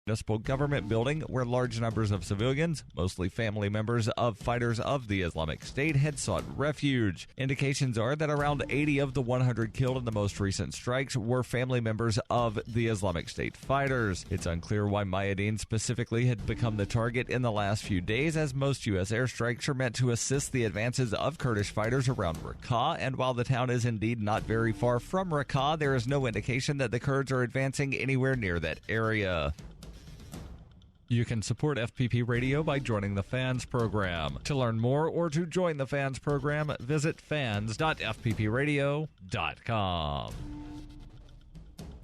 municipal government building where large numbers of civilians, mostly family members of fighters of the Islamic State, had sought refuge. Indications are that around 80 of the 100 killed in the most recent strikes were family members of the Islamic State fighters. It's unclear why Mayadeen specifically had become the target in the last few days, as most U.S. airstrikes are meant to assist the advances of Kurdish fighters around Raqqa, and while the town is indeed not very far from Raqqa, there is no indication that the Kurds are advancing anywhere near that area. You can support FPP Radio by joining the Fans program. To learn more or to join the Fans program, visit fans.fppradio.com.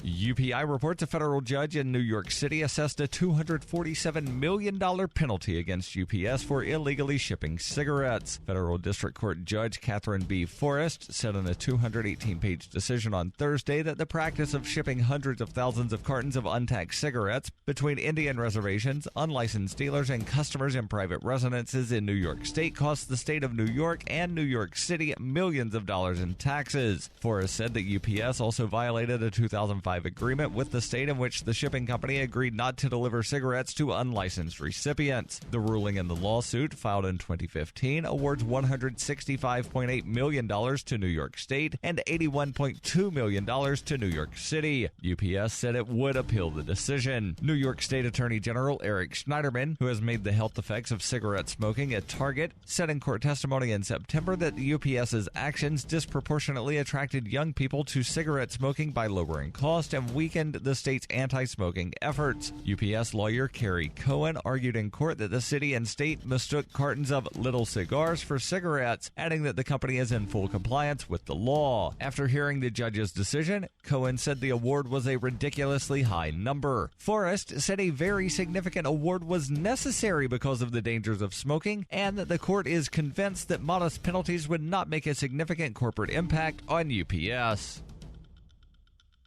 UPI reports a federal judge in New York City assessed a $247 million penalty against UPS for illegally shipping cigarettes. Federal District Court Judge Catherine B. Forrest said in a 218-page decision on Thursday that the practice of shipping hundreds of thousands of cartons of untaxed cigarettes between Indian reservations, unlicensed dealers, and customers in private residences in New York State costs the state of New York and New York City millions of dollars in taxes. Forrest said that UPS also violated a 2005 agreement with the state in which the shipping company agreed not to deliver cigarettes to unlicensed recipients. The ruling in the lawsuit, filed in 2015, awards $165.8 million to New York State and $81.2 million to New York City. UPS said it would appeal the decision. New York State Attorney General Eric Schneiderman, who has made the health effects of cigarette smoking a target, said in court testimony in September that UPS's actions disproportionately attracted young people to cigarette smoking by lowering costs and weakened the state's anti-smoking efforts. UPS lawyer Carrie Cohen argued in court that the city and state mistook cartons of little cigars for cigarettes, adding that the company is in full compliance with the law. After hearing the judge's decision, Cohen said the award was a ridiculously high number. Forrest said a very significant award was necessary because of the dangers of smoking, and that the court is convinced that modest penalties would not make a significant corporate impact on UPS.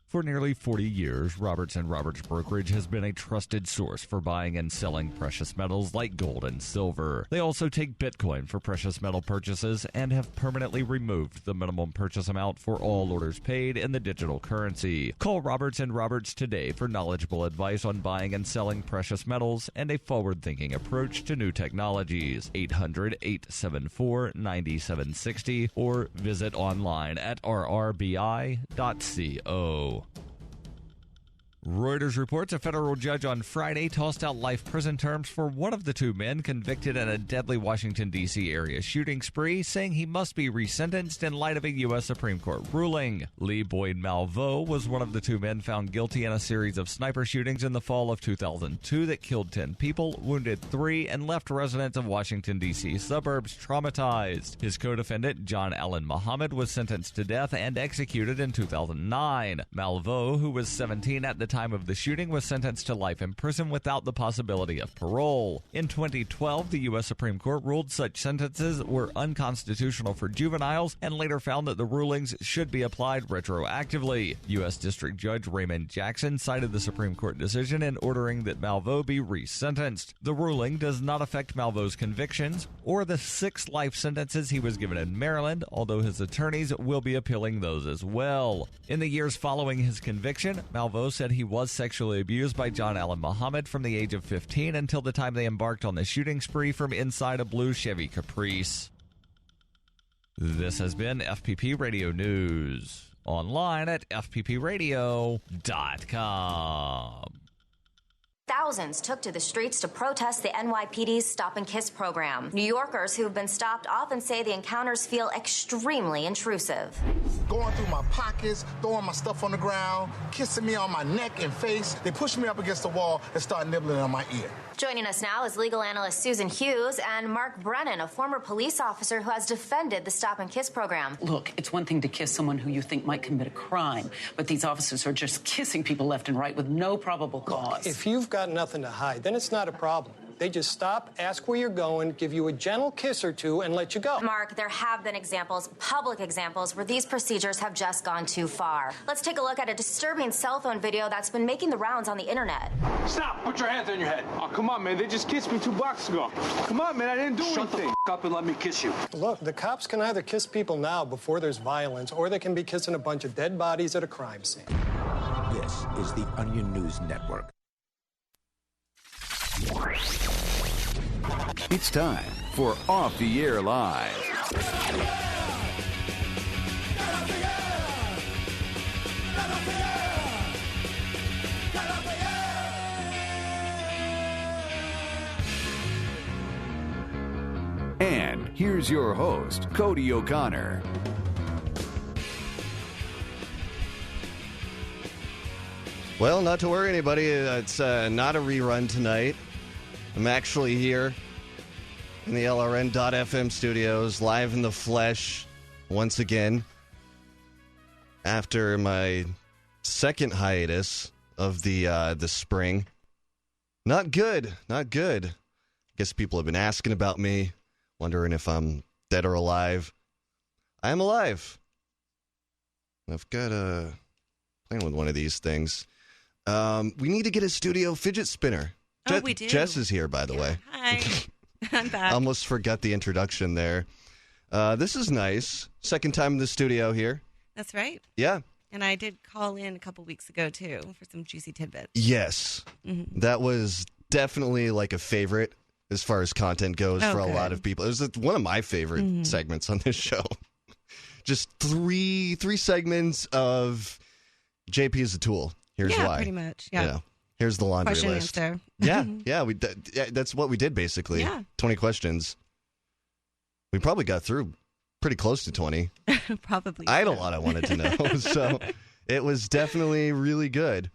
For nearly 40 years, Roberts & Roberts Brokerage has been a trusted source for buying and selling precious metals like gold and silver. They also take Bitcoin for precious metal purchases and have permanently removed the minimum purchase amount for all orders paid in the digital currency. Call Roberts & Roberts today for knowledgeable advice on buying and selling precious metals and a forward-thinking approach to new technologies. 800-874-9760 or visit online at rrbi.co. Reuters reports a federal judge on Friday tossed out life prison terms for one of the two men convicted in a deadly Washington, D.C. area shooting spree, saying he must be resentenced in light of a U.S. Supreme Court ruling. Lee Boyd Malveaux was one of the two men found guilty in a series of sniper shootings in the fall of 2002 that killed 10 people, wounded 3, and left residents of Washington, D.C. suburbs traumatized. His co-defendant, John Allen Muhammad, was sentenced to death and executed in 2009. Malveaux, who was 17 at the time of the shooting, was sentenced to life in prison without the possibility of parole. In 2012, the U.S. Supreme Court ruled such sentences were unconstitutional for juveniles and later found that the rulings should be applied retroactively. U.S. District Judge Raymond Jackson cited the Supreme Court decision in ordering that Malveaux be resentenced. The ruling does not affect Malveaux's convictions or the 6 life sentences he was given in Maryland, although his attorneys will be appealing those as well. In the years following his conviction, Malveaux said he was sexually abused by John Allen Muhammad from the age of 15 until the time they embarked on the shooting spree from inside a blue Chevy Caprice. This has been FPP Radio News. Online at fppradio.com. Thousands took to the streets to protest the NYPD's Stop and Kiss program. New Yorkers who've been stopped often say the encounters feel extremely intrusive. Going through my pockets, throwing my stuff on the ground, kissing me on my neck and face. They push me up against the wall and start nibbling on my ear. Joining us now is legal analyst Susan Hughes and Mark Brennan, a former police officer who has defended the Stop and Kiss program. Look, it's one thing to kiss someone who you think might commit a crime, but these officers are just kissing people left and right with no probable cause. If you've got nothing to hide, then it's not a problem. They just stop, ask where you're going, give you a gentle kiss or two, and let you go. Mark, there have been examples, public examples, where these procedures have just gone too far. Let's take a look at a disturbing cell phone video that's been making the rounds on the internet. Stop! Put your hands on your head. Oh, come on, man. They just kissed me 2 blocks ago. Come on, man. I didn't do anything. Shut the f*** up and let me kiss you. Look, the cops can either kiss people now before there's violence, or they can be kissing a bunch of dead bodies at a crime scene. This is the Onion News Network. It's time for Off the Air Live. And here's your host, Cody O'Connor. Well, not to worry anybody, it's not a rerun tonight. I'm actually here in the LRN.FM studios, live in the flesh, once again, after my second hiatus of the spring. Not good. I guess people have been asking about me, wondering if I'm dead or alive. I am alive. I've got playing with one of these things. We need to get a studio fidget spinner. We do. Jess is here, by the way. Hi. I'm back. Almost forgot the introduction there. This is nice. Second time in the studio here. That's right. Yeah. And I did call in a couple weeks ago, too, for some juicy tidbits. Yes. Mm-hmm. That was definitely like a favorite as far as content goes for a lot of people. It was one of my favorite segments on this show. Just three segments of JP is a tool. Here's why. Yeah, pretty much. Yeah. You know, here's the laundry Question list. Answer. Yeah. That's what we did, basically. Yeah. 20 questions. We probably got through pretty close to 20. Probably. I had a lot I wanted to know. So it was definitely really good.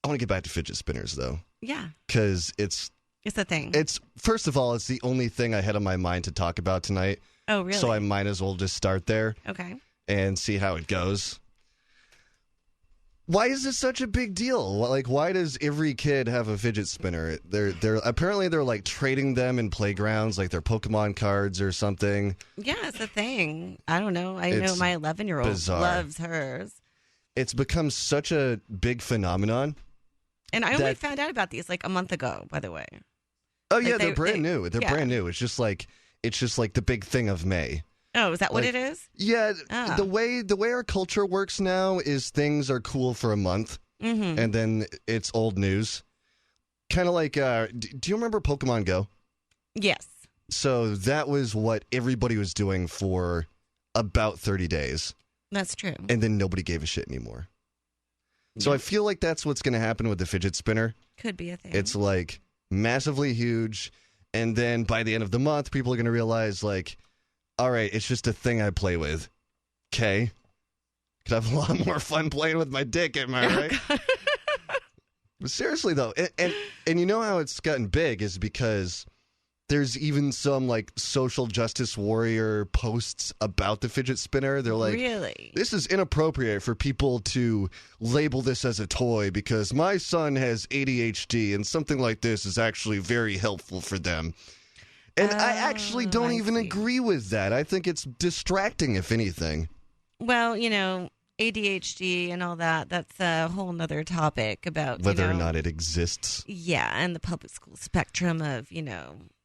I want to get back to fidget spinners, though. Yeah. Because it's a thing. First of all, it's the only thing I had on my mind to talk about tonight. Oh, really? So I might as well just start there. Okay. And see how it goes. Why is this such a big deal? Like, why does every kid have a fidget spinner? They're apparently they're like trading them in playgrounds, like they're Pokemon cards or something. Yeah, it's a thing. I don't know. I know my 11-year-old loves hers. It's become such a big phenomenon. And I only found out about these like a month ago, by the way. Oh yeah, they're brand new. They're brand new. It's just like the big thing of May. Oh, is that what it is? Yeah, the way our culture works now is things are cool for a month, and then it's old news. Kind of like, do you remember Pokemon Go? Yes. So that was what everybody was doing for about 30 days. That's true. And then nobody gave a shit anymore. So I feel like that's what's going to happen with the fidget spinner. Could be a thing. It's like massively huge, and then by the end of the month, people are going to realize like, all right, it's just a thing I play with. Okay. Could have a lot more fun playing with my dick, am I right? But seriously, though, and you know how it's gotten big is because there's even some, like, social justice warrior posts about the fidget spinner. They're like, really? This is inappropriate for people to label this as a toy because my son has ADHD, and something like this is actually very helpful for them. And I actually don't even agree with that. I think it's distracting, if anything. Well, you know, ADHD and all that, that's a whole nother topic about whether or not it exists. Yeah, and the public school spectrum of,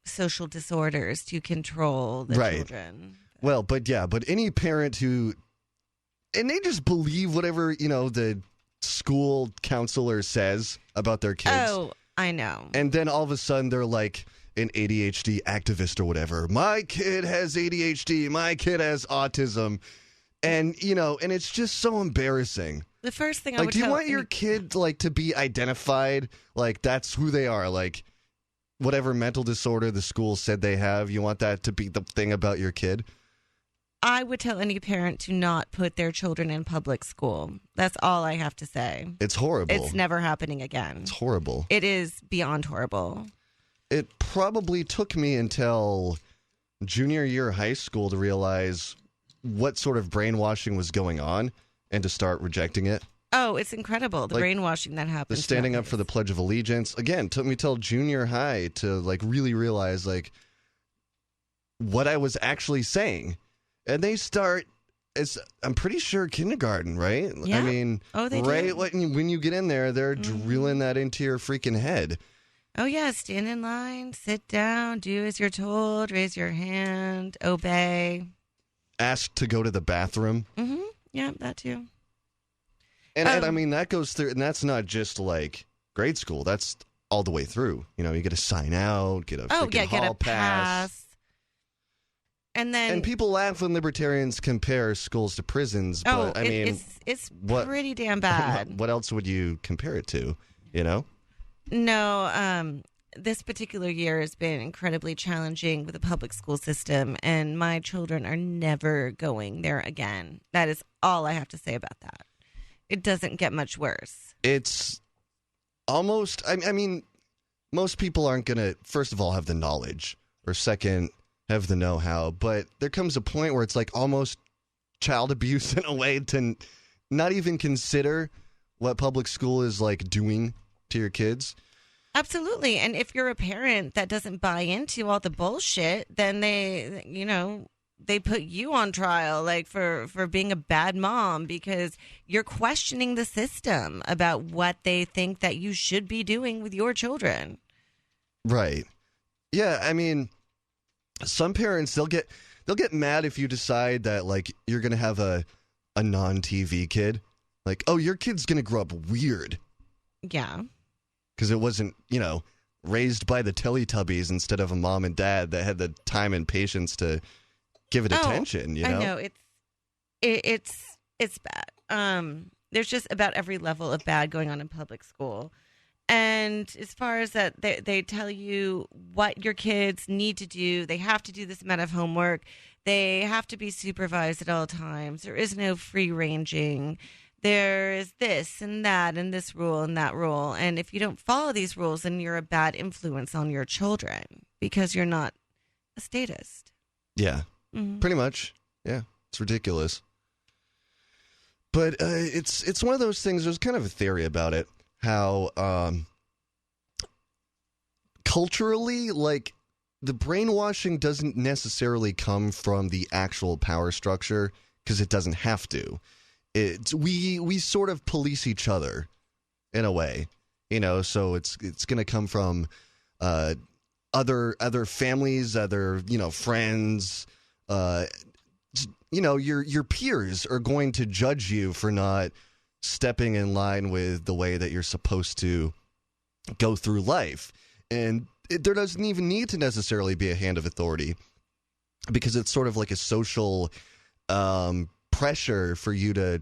social disorders to control the children. Well, but any parent who, and they just believe whatever, the school counselor says about their kids. Oh, I know. And then all of a sudden they're like an ADHD activist or whatever. My kid has ADHD. My kid has autism. And, and it's just so embarrassing. The first thing I would do you want your kid, to be identified? Like, that's who they are. Like, whatever mental disorder the school said they have, you want that to be the thing about your kid? I would tell any parent to not put their children in public school. That's all I have to say. It's horrible. It's never happening again. It's horrible. It is beyond horrible. It probably took me until junior year of high school to realize what sort of brainwashing was going on and to start rejecting it. Oh, it's incredible, the brainwashing that happens. The standing up for the Pledge of Allegiance. Again, took me till junior high to really realize what I was actually saying. And they start, I'm pretty sure kindergarten, right? Yeah. I mean, they right do. When you get in there, they're drilling that into your freaking head. Oh, yeah. Stand in line, sit down, do as you're told, raise your hand, obey. Asked to go to the bathroom. Mm-hmm. Yeah, that too. And I mean, that goes through, and that's not just grade school. That's all the way through. You know, you get a sign out, get a hall pass. And people laugh when libertarians compare schools to prisons, but I mean, it's pretty damn bad. What else would you compare it to? You know? No, this particular year has been incredibly challenging with the public school system, and my children are never going there again. That is all I have to say about that. It doesn't get much worse. It's almost, I mean, most people aren't going to, first of all, have the knowledge, or second, have the know-how, but there comes a point where it's like almost child abuse in a way to not even consider what public school is like doing to your kids. Absolutely. And if you're a parent that doesn't buy into all the bullshit, then they put you on trial, like for being a bad mom, because you're questioning the system about what they think that you should be doing with your children. Right. Yeah. I mean, some parents, they'll get mad if you decide that like you're going to have a non-TV kid. Like, oh, your kid's going to grow up weird. Yeah. Because it wasn't, raised by the Teletubbies instead of a mom and dad that had the time and patience to give it attention, I know. It's bad. There's just about every level of bad going on in public school. And as far as that, they tell you what your kids need to do. They have to do this amount of homework. They have to be supervised at all times. There is no free ranging. There is this and that and this rule and that rule. And if you don't follow these rules, then you're a bad influence on your children because you're not a statist. Yeah, pretty much. Yeah, it's ridiculous. But it's one of those things, there's kind of a theory about it, how culturally, like, the brainwashing doesn't necessarily come from the actual power structure because it doesn't have to. We sort of police each other in a way, so it's going to come from other families, other, friends, your peers are going to judge you for not stepping in line with the way that you're supposed to go through life. And there doesn't even need to necessarily be a hand of authority because it's sort of like a social pressure for you to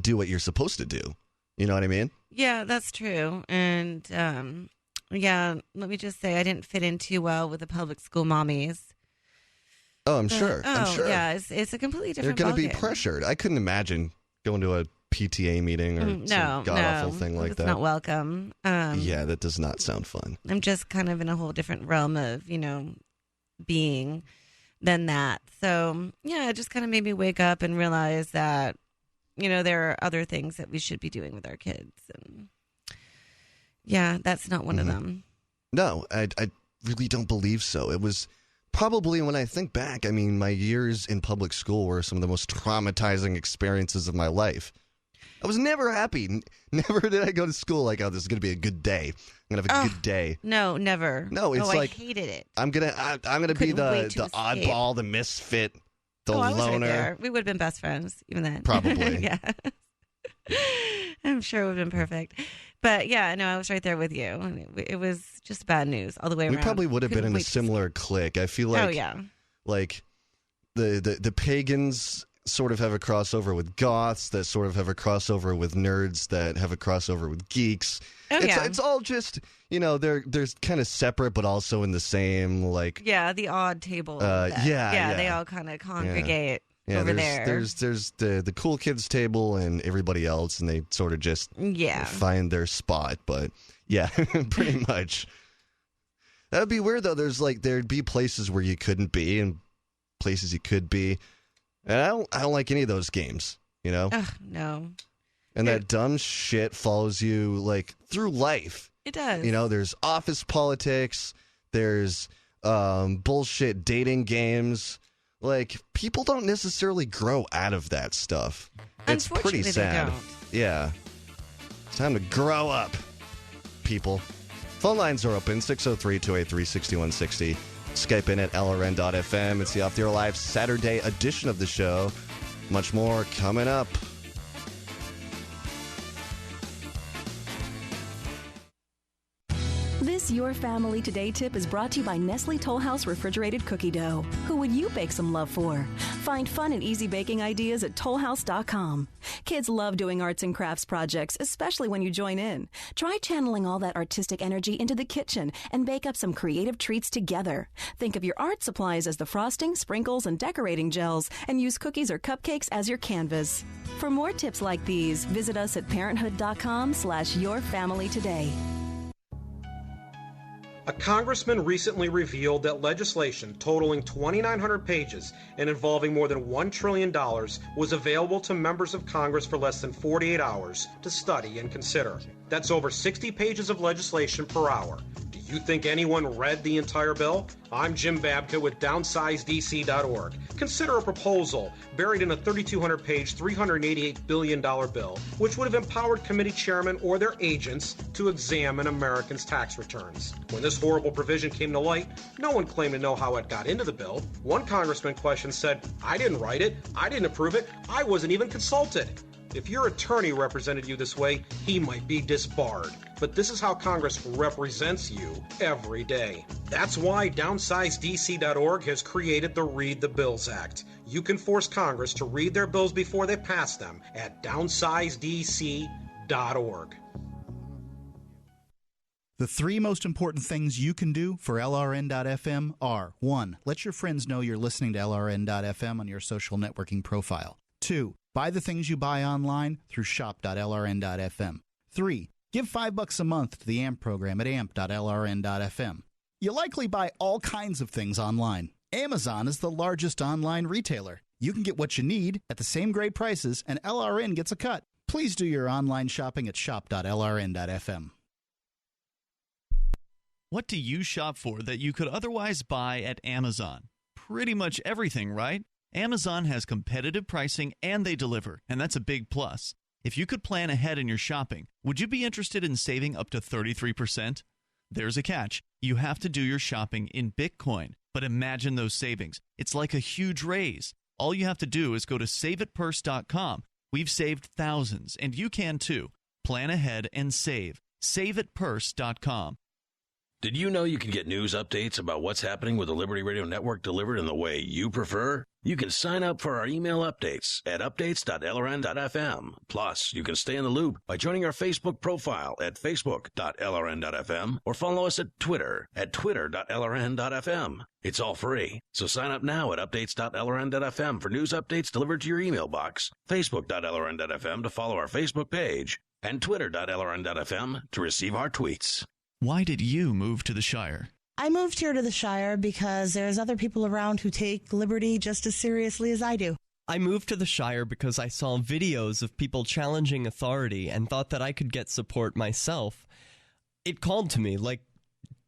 do what you're supposed to do. You know what I mean? Yeah, that's true. And let me just say I didn't fit in too well with the public school mommies. Oh, I'm sure. I'm sure. Yeah, it's a completely different. They're going to be pressured. I couldn't imagine going to a PTA meeting or some god-awful thing like that. It's not welcome. Yeah, that does not sound fun. I'm just kind of in a whole different realm of, being than that. So, yeah, it just kind of made me wake up and realize that, there are other things that we should be doing with our kids. And yeah, that's not one of them. No, I really don't believe so. It was probably, when I think back, I mean, my years in public school were some of the most traumatizing experiences of my life. I was never happy. Never did I go to school like, oh, this is going to be a good day. I'm going to have a good day. No, never. No, it's like, I hated it. I'm going to be the oddball, the misfit, the loner. I was right there. We would have been best friends even then. Probably. Yeah. I'm sure it would have been perfect. But yeah, no, I was right there with you. It was just bad news all the way around. We probably would have been in a similar clique. I feel like, like the pagans sort of have a crossover with goths that sort of have a crossover with nerds that have a crossover with geeks. It's all just, they're kind of separate but also in the same, like... Yeah, the odd table. They all kind of congregate over there. There's the cool kids table and everybody else, and they sort of just find their spot. But, yeah, pretty much. That would be weird, though. There'd be places where you couldn't be and places you could be. And I don't like any of those games, Ugh, no. And that dumb shit follows you, like, through life. It does. There's office politics. There's bullshit dating games. Like, people don't necessarily grow out of that stuff. It's pretty sad. They don't. Yeah. It's time to grow up, people. Phone lines are open, 603-283-6160. Skype in at LRN.FM. It's the Off the Air Live Saturday edition of the show. Much more coming up. This Your Family Today tip is brought to you by Nestle Toll House Refrigerated Cookie Dough. Who would you bake some love for? Find fun and easy baking ideas at tollhouse.com. Kids love doing arts and crafts projects, especially when you join in. Try channeling all that artistic energy into the kitchen and bake up some creative treats together. Think of your art supplies as the frosting, sprinkles, and decorating gels, and use cookies or cupcakes as your canvas. For more tips like these, visit us at parenthood.com/yourfamilytoday. A congressman recently revealed that legislation totaling 2,900 pages and involving more than $1 trillion was available to members of Congress for less than 48 hours to study and consider. That's over 60 pages of legislation per hour. Do you think anyone read the entire bill? I'm Jim Babka with DownsizeDC.org. Consider a proposal buried in a 3,200-page, $388 billion bill, which would have empowered committee chairmen or their agents to examine Americans' tax returns. When this horrible provision came to light, no one claimed to know how it got into the bill. One congressman questioned said, "I didn't write it, I didn't approve it, I wasn't even consulted." If your attorney represented you this way, he might be disbarred. But this is how Congress represents you every day. That's why DownsizeDC.org has created the Read the Bills Act. You can force Congress to read their bills before they pass them at DownsizeDC.org. The three most important things you can do for LRN.FM are: 1. Let your friends know you're listening to LRN.FM on your social networking profile. 2. Buy the things you buy online through shop.lrn.fm. 3. Give $5 a month to the AMP program at amp.lrn.fm. You likely buy all kinds of things online. Amazon is the largest online retailer. You can get what you need at the same great prices, and LRN gets a cut. Please do your online shopping at shop.lrn.fm. What do you shop for that you could otherwise buy at Amazon? Pretty much everything, right? Amazon has competitive pricing and they deliver, and that's a big plus. If you could plan ahead in your shopping, would you be interested in saving up to 33%? There's a catch. You have to do your shopping in Bitcoin. But imagine those savings. It's like a huge raise. All you have to do is go to saveitpurse.com. We've saved thousands, and you can too. Plan ahead and save. Saveitpurse.com. Did you know you can get news updates about what's happening with the Liberty Radio Network delivered in the way you prefer? You can sign up for our email updates at updates.lrn.fm. Plus, you can stay in the loop by joining our Facebook profile at facebook.lrn.fm or follow us at Twitter at twitter.lrn.fm. It's all free, so sign up now at updates.lrn.fm for news updates delivered to your email box, facebook.lrn.fm to follow our Facebook page, and twitter.lrn.fm to receive our tweets. Why did you move to the Shire? I moved here to the Shire because there's other people around who take liberty just as seriously as I do. I moved to the Shire because I saw videos of people challenging authority and thought that I could get support myself. It called to me, like,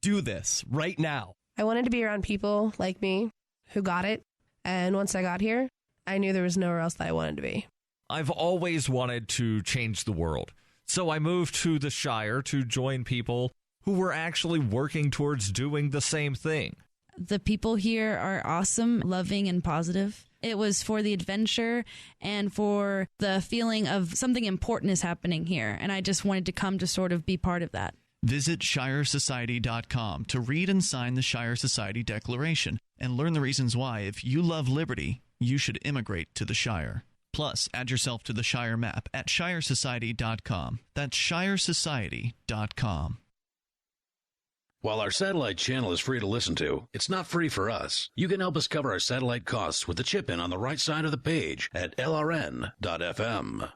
do this right now. I wanted to be around people like me who got it, and once I got here, I knew there was nowhere else that I wanted to be. I've always wanted to change the world, so I moved to the Shire to join people who were actually working towards doing the same thing. The people here are awesome, loving, and positive. It was for the adventure and for the feeling of something important is happening here, and I just wanted to come to sort of be part of that. Visit ShireSociety.com to read and sign the Shire Society Declaration and learn the reasons why, if you love liberty, you should immigrate to the Shire. Plus, add yourself to the Shire map at ShireSociety.com. That's ShireSociety.com. While our satellite channel is free to listen to, it's not free for us. You can help us cover our satellite costs with the chip-in on the right side of the page at lrn.fm.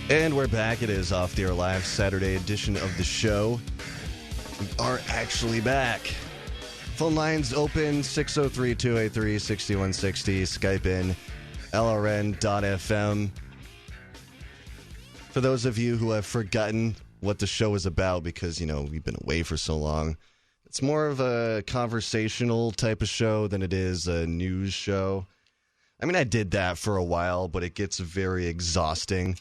And we're back. It is Off the Air Live, Saturday edition of the show. We are actually back. Phone lines open, 603-283-6160. Skype in, lrn.fm. For those of you who have forgotten what the show is about because, we've been away for so long, It's more of a conversational type of show than it is a news show. I mean, I did that for a while, but it gets very exhausting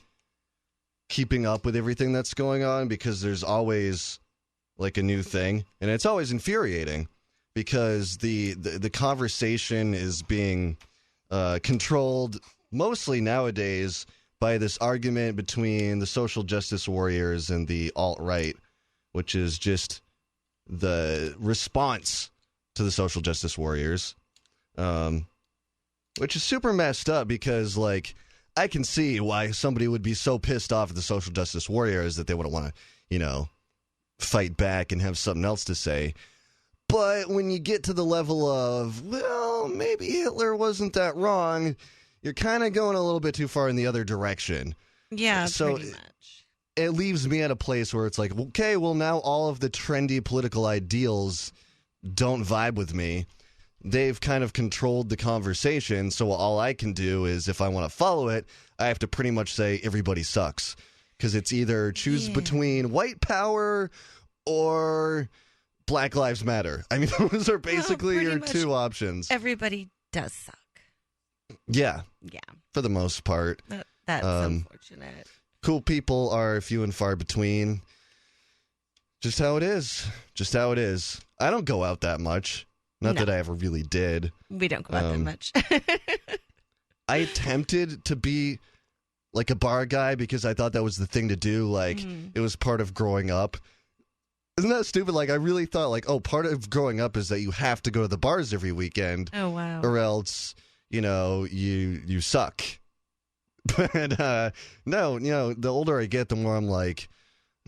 keeping up with everything that's going on because there's always like a new thing, and it's always infuriating because the conversation is being controlled mostly nowadays by this argument between the social justice warriors and the alt-right, which is just the response to the social justice warriors, which is super messed up because, like, I can see why somebody would be so pissed off at the social justice warriors that they wouldn't want to, you know, fight back and have something else to say. But when you get to the level of, well, maybe Hitler wasn't that wrong, you're kind of going a little bit too far in the other direction. Yeah, so pretty much. It leaves me at a place where it's like, okay, well, now all of the trendy political ideals don't vibe with me. They've kind of controlled the conversation, so all I can do is, if I want to follow it, I have to pretty much say everybody sucks. Because it's either choose between white power or Black Lives Matter. I mean, those are basically your two options. Everybody does suck. Yeah. Yeah. For the most part. That's unfortunate. Cool people are few and far between. Just how it is. Just how it is. I don't go out that much. Not that I ever really did. We don't go out that much. I attempted to be like a bar guy because I thought that was the thing to do. Like, it was part of growing up. Isn't that stupid? Like, I really thought, like, oh, part of growing up is that you have to go to the bars every weekend. Oh, wow. Or else, you know, you suck. But, no, you know, the older I get, the more I'm like,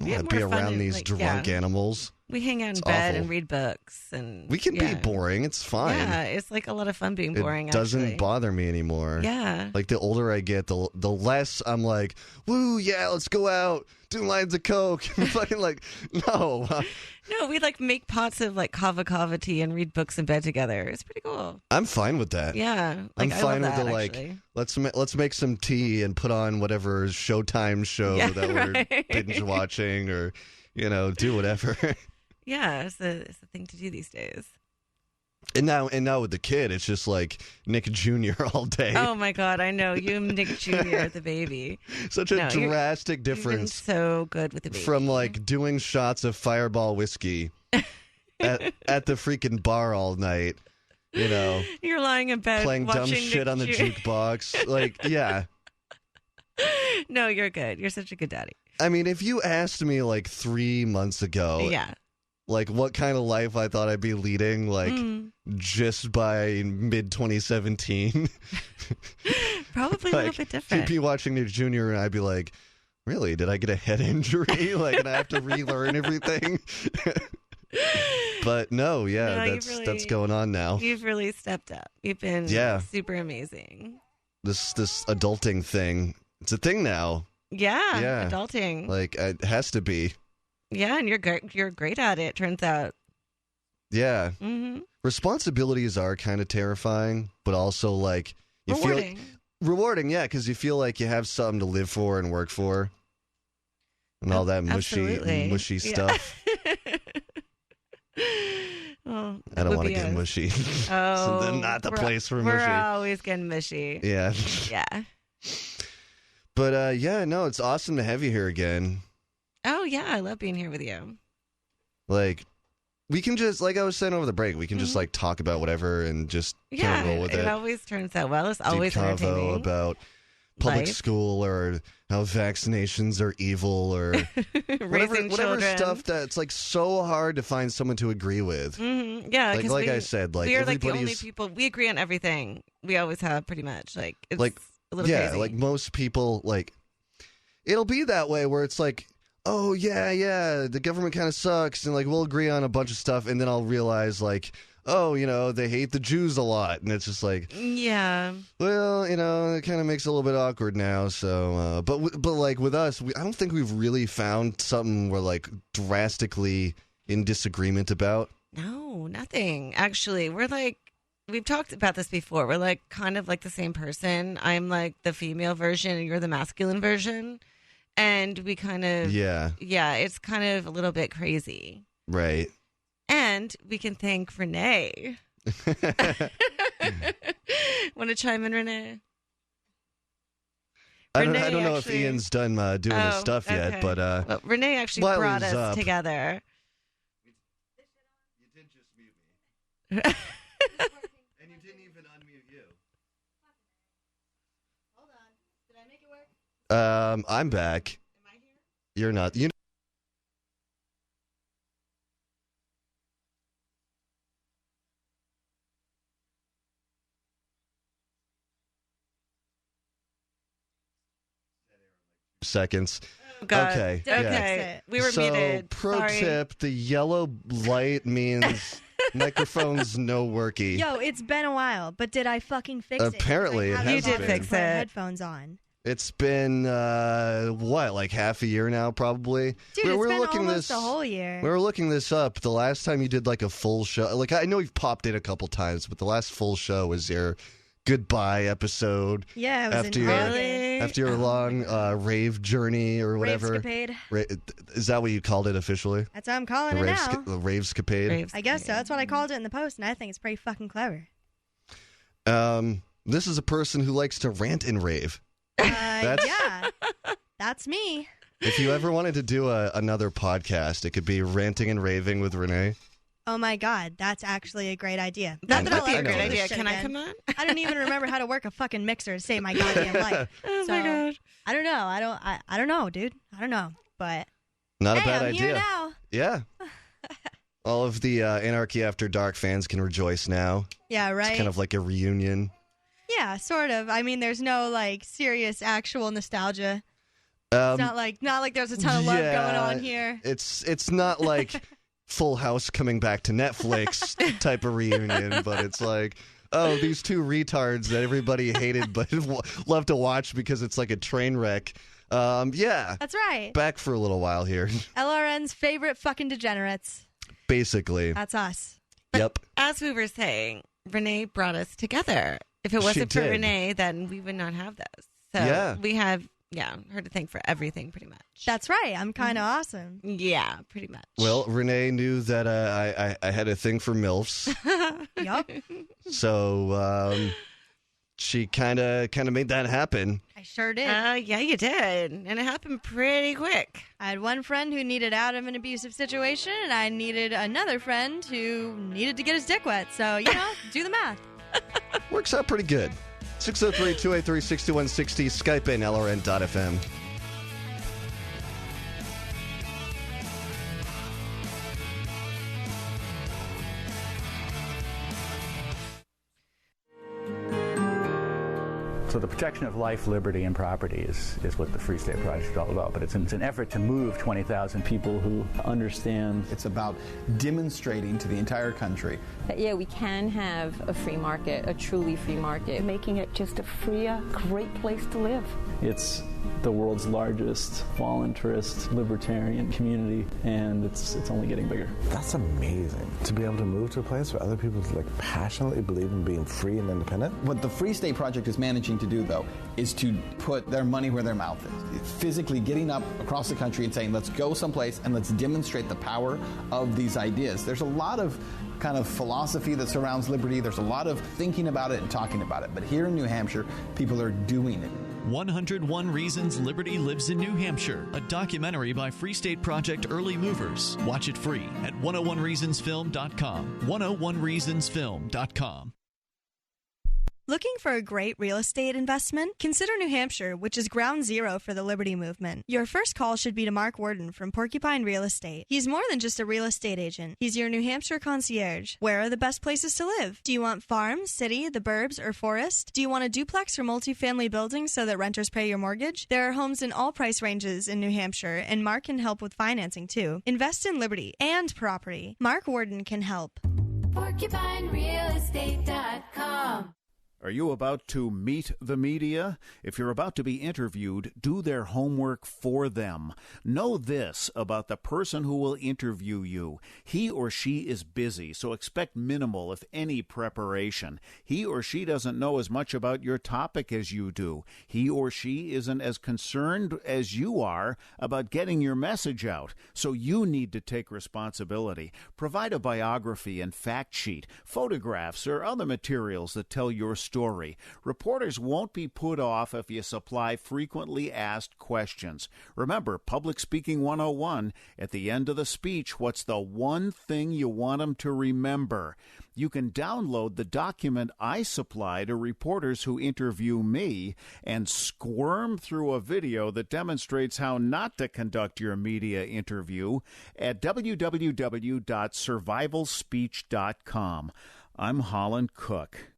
I want to be around these drunk animals. We hang out in bed and read books. And we can be boring. It's fine. Yeah, it's like a lot of fun being boring, It doesn't bother me anymore. Yeah. Like, the older I get, the less I'm like, woo, yeah, let's go out, do lines of coke. Fucking like, no. No, we like make pots of like kava tea and read books in bed together. It's pretty cool. I'm fine with that. Yeah. I'm fine with that, the like, let's make some tea and put on whatever Showtime show that we're binge watching or, you know, do whatever. Yeah, it's the thing to do these days. And now with the kid, it's just like Nick Jr. all day. Oh my God, I know. You and Nick Jr., the baby. Such a drastic difference. You've been so good with the baby. From like doing shots of Fireball whiskey at the freaking bar all night. You know. You're lying in bed playing dumb Nick shit on the jukebox. Like, yeah. No, you're good. You're such a good daddy. I mean, if you asked me like 3 months ago. Yeah. Like, what kind of life I thought I'd be leading, like, just by mid-2017. Probably a little bit different. You'd be watching Nick Jr., and I'd be like, really? Did I get a head injury? Like, and I have to relearn everything? But no, that's going on now. You've really stepped up. You've been super amazing. This adulting thing, it's a thing now. Yeah, adulting. Like, it has to be. Yeah, and you're great at it, turns out. Yeah. Mm-hmm. Responsibilities are kind of terrifying, but also, like, you feel rewarding, yeah, because you feel like you have something to live for and work for. And all that mushy stuff. Well, I don't want to get mushy. Oh, so not the place for mushy. We're always getting mushy. Yeah. Yeah. But, it's awesome to have you here again. Oh, yeah, I love being here with you. Like, we can just, like I was saying over the break, we can just, like, talk about whatever and just kind of roll with it. It always turns out well. It's always entertaining. About public school or how vaccinations are evil or whatever stuff that's, like, so hard to find someone to agree with. Mm-hmm. Yeah, like I said, like, we're like the only people, we agree on everything. We always have, pretty much. Like, it's a little crazy. Like, most people, like, it'll be that way where it's like, oh, yeah, the government kind of sucks, and, like, we'll agree on a bunch of stuff, and then I'll realize, like, oh, you know, they hate the Jews a lot, and it's just like, yeah, well, you know, it kind of makes it a little bit awkward now, so, but like, with us, I don't think we've really found something we're, like, drastically in disagreement about. No, nothing, actually. We're, like, we've talked about this before, we're, like, kind of like the same person. I'm, like, the female version, and you're the masculine version. And we kind of, it's kind of a little bit crazy. Right. And And we can thank Renee. Want to chime in, Renee? I don't know if Ian's done doing his stuff yet, but well, Renee actually brought us together. You did just mute me. And you didn't even unmute you. Hold on. Did I make it work? I'm back. Am I here? You're not. You know. Seconds. God. Okay. Okay. We were muted. So, pro Sorry. tip: the yellow light means microphone's no worky. Yo, it's been a while, but did I fucking fix it? Apparently, it has You did been. fix Put it. headphones on. It's been like half a year now, probably. Dude, We're it's been looking almost a whole year. We were looking this up. The last time you did like a full show, like I know you've popped in a couple times, but the last full show was your goodbye episode. Yeah, it was after in your August. after your long rave journey or whatever. Ravescapade. Is that what you called it officially? That's what I'm calling The it now. the ravescapade. I guess so. That's what I called it in the post, and I think it's pretty fucking clever. This is a person who likes to rant and rave. Yeah, that's me. If you ever wanted to do another podcast, it could be Ranting and Raving with Renee. Oh my God, that's actually a great idea. That Not would be I'll a great ever do idea. this shit Can I again. come on? I don't even remember how to work a fucking mixer to save my goddamn life. Oh my God. I don't know. I don't know, dude. I don't know. But Not a hey, bad I'm idea. Here now. Yeah. All of the Anarchy After Dark fans can rejoice now. Yeah, right. It's kind of like a reunion. Yeah, sort of. I mean, there's no like serious actual nostalgia. It's not like there's a ton of love going on here. It's not like Full House coming back to Netflix type of reunion, but it's like, oh, these two retards that everybody hated but love to watch because it's like a train wreck. Yeah. That's right. Back for a little while here. LRN's favorite fucking degenerates. Basically. That's us. Yep. As we were saying, Renee brought us together. If it wasn't for Renee, then we would not have those. So we have, her to thank for everything, pretty much. That's right. I'm kind of awesome. Yeah, pretty much. Well, Renee knew that I had a thing for MILFs. Yup. So she kind of made that happen. I sure did. Yeah, you did. And it happened pretty quick. I had one friend who needed out of an abusive situation, and I needed another friend who needed to get his dick wet. So, do the math. Works out pretty good. 603-283-6160, Skype in LRN.FM. So the protection of life, liberty, and property is what the Free State Project is all about. But it's an effort to move 20,000 people who understand. It's about demonstrating to the entire country that, we can have a free market, a truly free market. Making it just a freer, great place to live. It's the world's largest voluntarist libertarian community, and it's only getting bigger. That's amazing. To be able to move to a place where other people passionately believe in being free and independent. What the Free State Project is managing to do, though, is to put their money where their mouth is. It's physically getting up across the country and saying, let's go someplace and let's demonstrate the power of these ideas. There's a lot of kind of philosophy that surrounds liberty. There's a lot of thinking about it and talking about it. But here in New Hampshire, people are doing it. 101 Reasons Liberty Lives in New Hampshire, a documentary by Free State Project Early Movers. Watch it free at 101reasonsfilm.com. 101reasonsfilm.com. Looking for a great real estate investment? Consider New Hampshire, which is ground zero for the Liberty Movement. Your first call should be to Mark Worden from Porcupine Real Estate. He's more than just a real estate agent. He's your New Hampshire concierge. Where are the best places to live? Do you want farm, city, the burbs, or forest? Do you want a duplex or multifamily building so that renters pay your mortgage? There are homes in all price ranges in New Hampshire, and Mark can help with financing too. Invest in liberty and property. Mark Worden can help. PorcupineRealestate.com. Are you about to meet the media? If you're about to be interviewed, do their homework for them. Know this about the person who will interview you. He or she is busy, so expect minimal, if any, preparation. He or she doesn't know as much about your topic as you do. He or she isn't as concerned as you are about getting your message out, so you need to take responsibility. Provide a biography and fact sheet, photographs, or other materials that tell your story. Reporters won't be put off if you supply frequently asked questions. Remember, Public Speaking 101, at the end of the speech, what's the one thing you want them to remember? You can download the document I supply to reporters who interview me and squirm through a video that demonstrates how not to conduct your media interview at www.survivalspeech.com. I'm Holland Cook.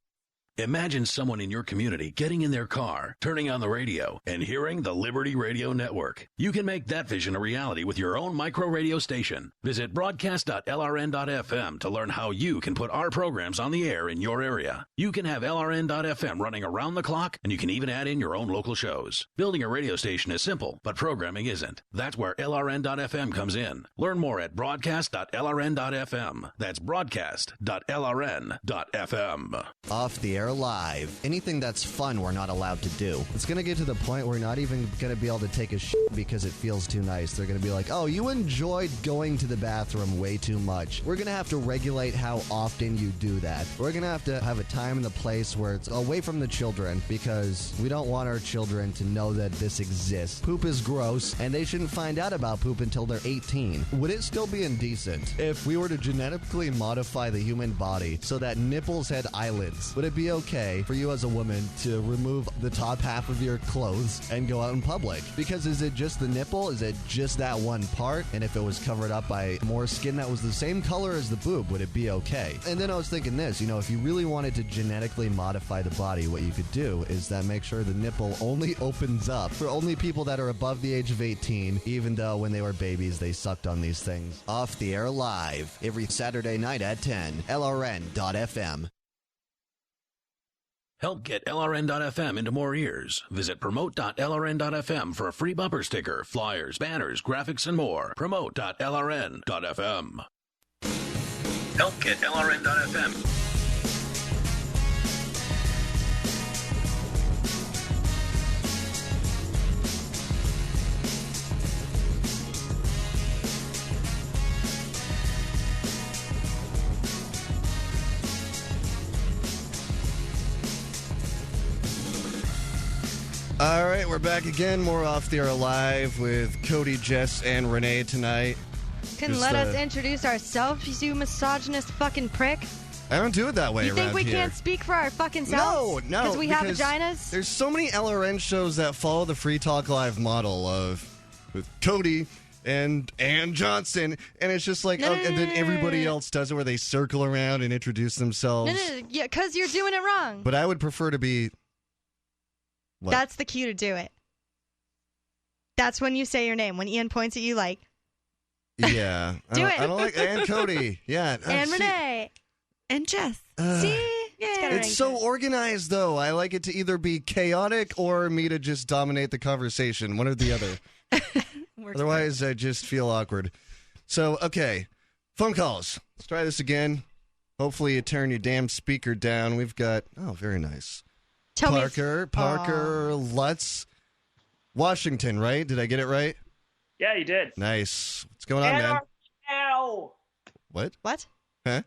Imagine someone in your community getting in their car, turning on the radio, and hearing the Liberty Radio Network. You can make that vision a reality with your own micro radio station. Visit broadcast.lrn.fm to learn how you can put our programs on the air in your area. You can have LRN.FM running around the clock, and you can even add in your own local shows. Building a radio station is simple, but programming isn't. That's where LRN.FM comes in. Learn more at broadcast.lrn.fm. That's broadcast.lrn.fm. Off the air live. Anything that's fun we're not allowed to do. It's going to get to the point where we're not even going to be able to take a shit because it feels too nice. They're going to be like, oh, you enjoyed going to the bathroom way too much. We're going to have to regulate how often you do that. We're going to have a time and a place where it's away from the children because we don't want our children to know that this exists. Poop is gross, and they shouldn't find out about poop until they're 18. Would it still be indecent if we were to genetically modify the human body so that nipples had eyelids? Would it be okay for you as a woman to remove the top half of your clothes and go out in public? Because is it just the nipple? Is it just that one part? And if it was covered up by more skin that was the same color as the boob, would it be okay? And then I was thinking this, if you really wanted to genetically modify the body, what you could do is that make sure the nipple only opens up for only people that are above the age of 18, even though when they were babies, they sucked on these things. Off the air live every Saturday night at 10, LRN.FM. Help get LRN.FM into more ears. Visit promote.lrn.fm for a free bumper sticker, flyers, banners, graphics, and more. Promote.lrn.fm. Help get LRN.FM. All right, we're back again. More Off the Air Live with Cody, Jess, and Renee tonight. Can let us introduce ourselves, you misogynist fucking prick. I don't do it that way. You think we here. can't speak for our fucking selves? No, because we have vaginas. There's so many LRN shows that follow the Free Talk Live model of with Cody and Ann Johnson, and it's just like, and then everybody else does it where they circle around and introduce themselves. No, yeah, because you're doing it wrong. But I would prefer to be. What? That's the cue to do it. That's when you say your name. When Ian points at you like. Yeah. Do it. I don't like and Cody. Yeah. And Renee. And Jess. See? It's so organized, though. I like it to either be chaotic or me to just dominate the conversation, one or the other. Otherwise, I just feel awkward. So, okay. Phone calls. Let's try this again. Hopefully you turn your damn speaker down. We've got, very nice. Parker Lutz, Washington, right? Did I get it right? Yeah, you did. Nice. What's going on, man? Anarchy now. What? Huh?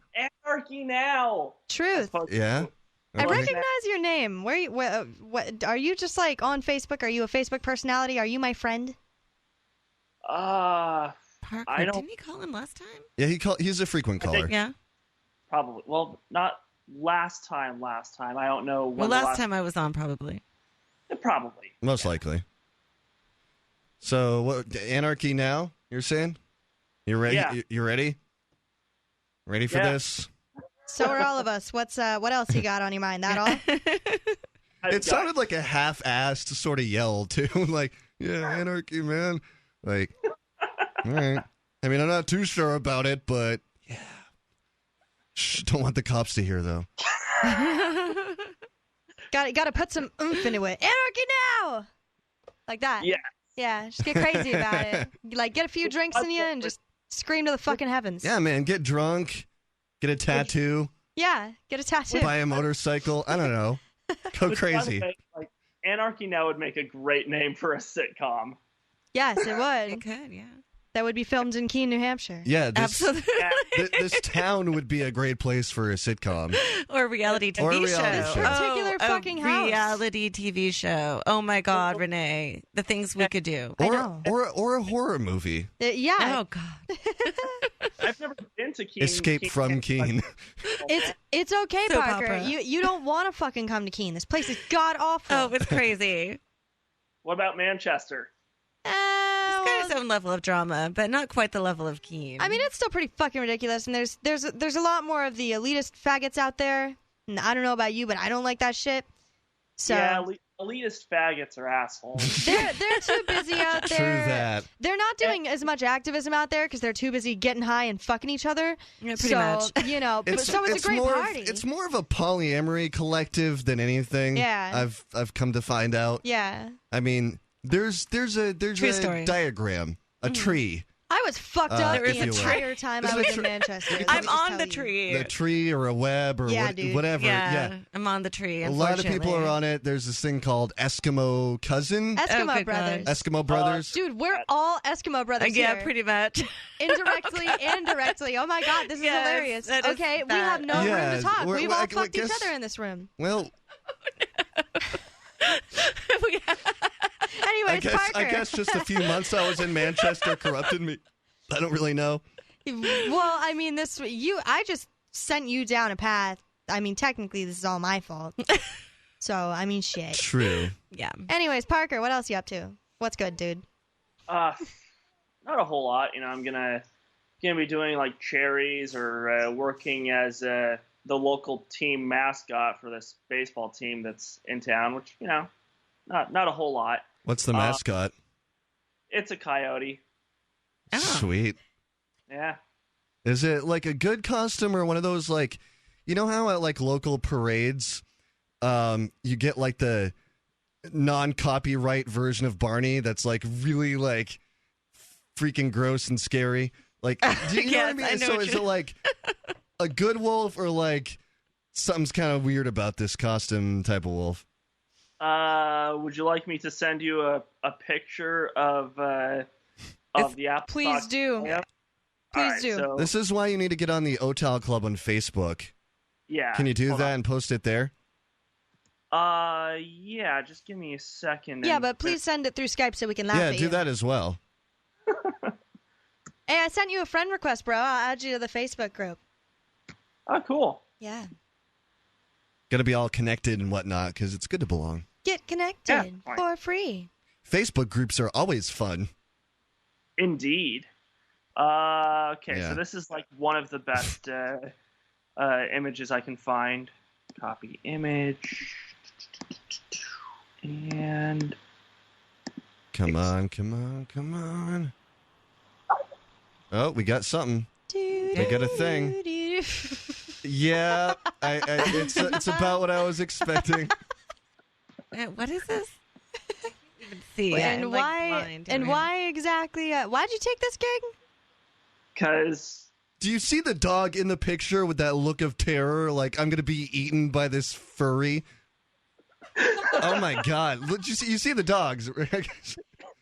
Anarchy now. Truth. Yeah. I recognize your name. What are you just like on Facebook? Are you a Facebook personality? Are you my friend? Parker, didn't he call him last time? Yeah, he's a frequent caller. Yeah. Probably. Well, not last time. I don't know. Well, last time I was on, probably. Probably. Most likely. So, what? Anarchy now? You're saying? You ready? Yeah. You ready? Ready for this? So are all of us. What else you got on your mind? That all? It sounded like a half-assed sort of yell too. Like, yeah, anarchy, man. Like, all right. I mean, I'm not too sure about it, but yeah. Shh, don't want the cops to hear, though. Got to put some oomph into it. Anarchy now! Like that. Yeah. Yeah, just get crazy about it. Like, get a few drinks in you and just scream to the fucking heavens. Yeah, man, get drunk, get a tattoo, Yeah, get a tattoo. buy a motorcycle. I don't know. Go Which, by the crazy. way, like, Anarchy Now would make a great name for a sitcom. Yes, it would. It could, yeah. That would be filmed in Keene, New Hampshire. Yeah, this, Absolutely. this town would be a great place for a sitcom. Or a reality TV Or a reality show. show. Particular a fucking house. reality TV show. Oh my God, Renee. The things we could do. Or a horror movie. Yeah. Oh God. I've never been to Keene. Escape from Keene. It's okay, Soap Parker. opera. You don't want to fucking come to Keene. This place is god awful. Oh, it's crazy. What about Manchester? It's got its own level of drama, but not quite the level of Keene. I mean, it's still pretty fucking ridiculous, and there's a lot more of the elitist faggots out there. And I don't know about you, but I don't like that shit. So Yeah, elitist faggots are assholes. they're too busy out there. True that. They're not doing as much activism out there because they're too busy getting high and fucking each other. Yeah, pretty so, much. You know, it's a great more party. it's more of a polyamory collective than anything. Yeah. I've come to find out. Yeah. I mean, there's a True story. diagram, a tree. I was fucked up if the you will. entire time I was in Manchester. let I'm me just on tell the you. tree. The tree or a web or Yeah, dude. whatever. Yeah. I'm on the tree. A lot of people unfortunately. are on it. There's this thing called Eskimo Cousin. Eskimo good brothers. Eskimo Brothers. Dude, we're all Eskimo brothers Yeah, here. pretty much. Indirectly and directly. Oh my god, this is Yes, hilarious. that is Okay, we bad. have no room Yeah, to talk. we're- We've I all fucked guess- each other in this room. Well, Anyways, Parker. I guess just a few months I was in Manchester corrupted me. I don't really know. Well, I mean, I just sent you down a path. I mean, technically, this is all my fault. So, I mean, shit. True. Yeah. Anyways, Parker, what else you up to? What's good, dude? Not a whole lot. You know, I'm gonna be doing like cherries or working as the local team mascot for this baseball team that's in town. Which, you know, not a whole lot. What's the mascot? It's a coyote. Sweet. Yeah. Is it like a good costume or one of those like, you know how at like local parades, you get like the non-copyright version of Barney that's like really like freaking gross and scary. Like, do you know what I mean? I know So what is you- it like a good wolf or like something's kind of weird about this costume type of wolf? Would you like me to send you a picture of the app? Please do. Yeah. Please do. So, This is why you need to get on the Otal Club on Facebook. yeah. Can you do hold that on. and post it there? Yeah. Just give me a second. Yeah, and- but please send it through Skype so we can laugh Yeah, at do you. that as well. Hey, I sent you a friend request, bro. I'll add you to the Facebook group. Oh, cool. Yeah. Got to be all connected and whatnot because it's good to belong. Get connected fine. for free. Facebook groups are always fun. Indeed. Okay, Yeah. so this is like one of the best images I can find. Copy image. And Come on, come on, come on. Oh, we got something. We got a thing. Yeah, it's about what I was expecting. What is this? I can't even see. And I'm, why? blind And over why exactly? Why'd you take this gig? because Do you see the dog in the picture with that look of terror? Like, I'm going to be eaten by this furry? Oh my god. Look, you see the dogs.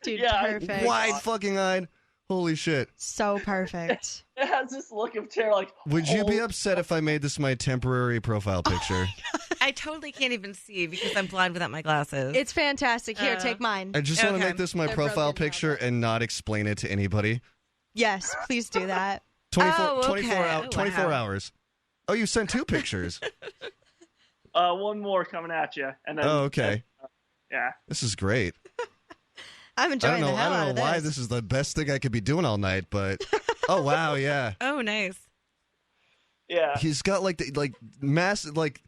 Dude, Yeah, perfect. Wide fucking eyed. Holy shit. So perfect. it has this look of terror. Like, Would you be oh, upset if I made this my temporary profile picture? I totally can't even see because I'm blind without my glasses. It's fantastic. Here, take mine. I just want to Okay. make this my They're profile broken now, picture and not explain it to anybody. Yes, please do that. 24, Oh, okay. 24 Wow. hours. Oh, you sent 2 pictures. one more coming at you, and then Oh, okay. yeah. This is great. I'm I enjoying don't know. the hell I out don't of know why this. this is the best thing I could be doing all night, but oh wow, yeah. Oh, nice. Yeah. He's got like the massive like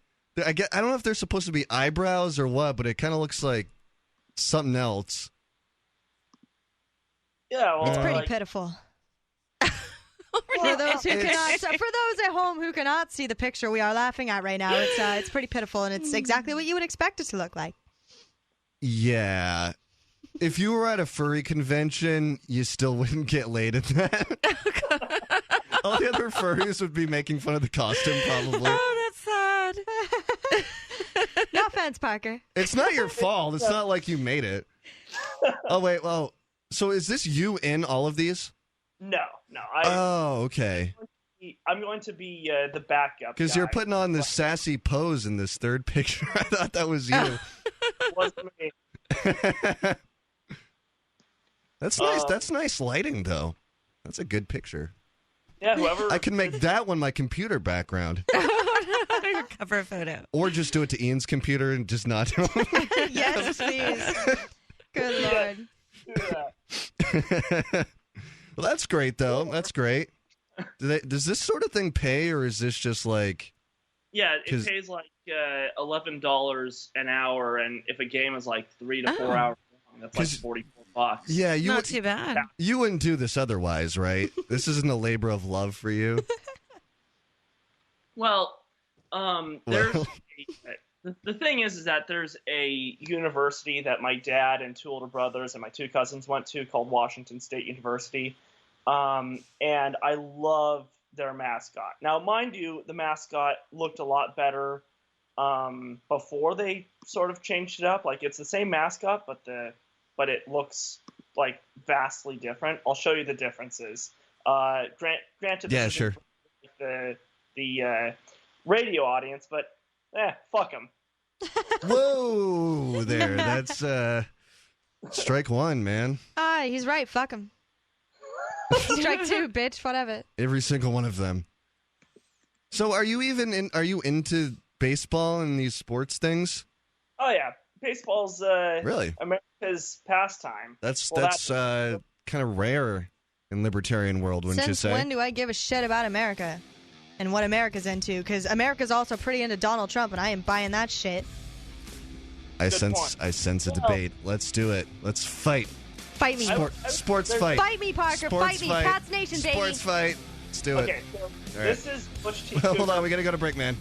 I don't know if they're supposed to be eyebrows or what, but it kind of looks like something else. Yeah, well, It's pretty like, pitiful. For those at home who cannot see the picture we are laughing at right now, it's pretty pitiful, and it's exactly what you would expect it to look like. Yeah. If you were at a furry convention, you still wouldn't get laid at that. All the other furries would be making fun of the costume, probably. Oh, that's sad. No offense, Parker. It's not your fault. It's not like you made it. Oh, wait. Well, so is this you in all of these? No. Okay. I'm going to be the backup. Because you're putting on this sassy pose in this third picture. I thought that was you. Wasn't me. That's nice. That's nice lighting, though. That's a good picture. Yeah, whoever. I can make that one my computer background. Your cover photo. Or just do it to Ian's computer and just not do it. Yes, please. Good Lord. Well, that's great, though. That's great. Does this sort of thing pay, or is this just like... Yeah, it pays like $11 an hour, and if a game is like 3 to 4 hours long, that's like $44. Yeah, not too bad. You wouldn't do this otherwise, right? This isn't a labor of love for you. Well, there's the thing is that there's a university that my dad and 2 older brothers and my 2 cousins went to called Washington State University, and I love their mascot. Now, mind you, the mascot looked a lot better before they sort of changed it up. Like, it's the same mascot, but it looks like vastly different. I'll show you the differences. Granted, yeah, sure. The radio audience, but fuck them. Whoa, there. That's strike one, man. He's right. Fuck him. Strike 2, bitch. Whatever. Every single one of them. So, are you into baseball and these sports things? Oh yeah, baseball's really America's pastime. That's kind of rare in libertarian world, wouldn't you say? Since when do I give a shit about America and what America's into? Because America's also pretty into Donald Trump, and I ain't buying that shit. I sense a debate. Let's do it. Let's fight. Fight me. Sports fight. Fight me, Parker. Fight me. Pats Nation, baby. Sports fight. Let's do it. Okay, so this is Bush T. Hold on, we got to go to break, man.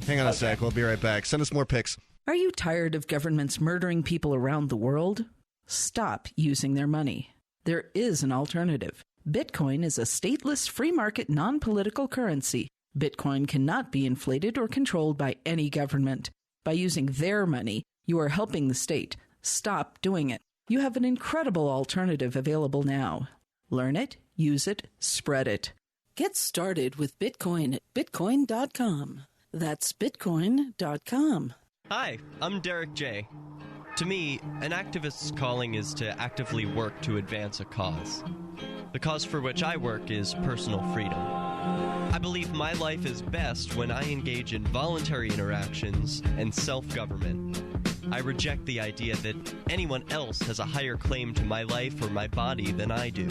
Hang on a sec. We'll be right back. Send us more pics. Are you tired of governments murdering people around the world? Stop using their money. There is an alternative. Bitcoin is a stateless, free market, non-political currency. Bitcoin cannot be inflated or controlled by any government. By using their money, you are helping the state. Stop doing it. You have an incredible alternative available now. Learn it, use it, spread it. Get started with Bitcoin at Bitcoin.com. That's Bitcoin.com. Hi, I'm Derek J. To me, an activist's calling is to actively work to advance a cause. The cause for which I work is personal freedom. I believe my life is best when I engage in voluntary interactions and self-government. I reject the idea that anyone else has a higher claim to my life or my body than I do.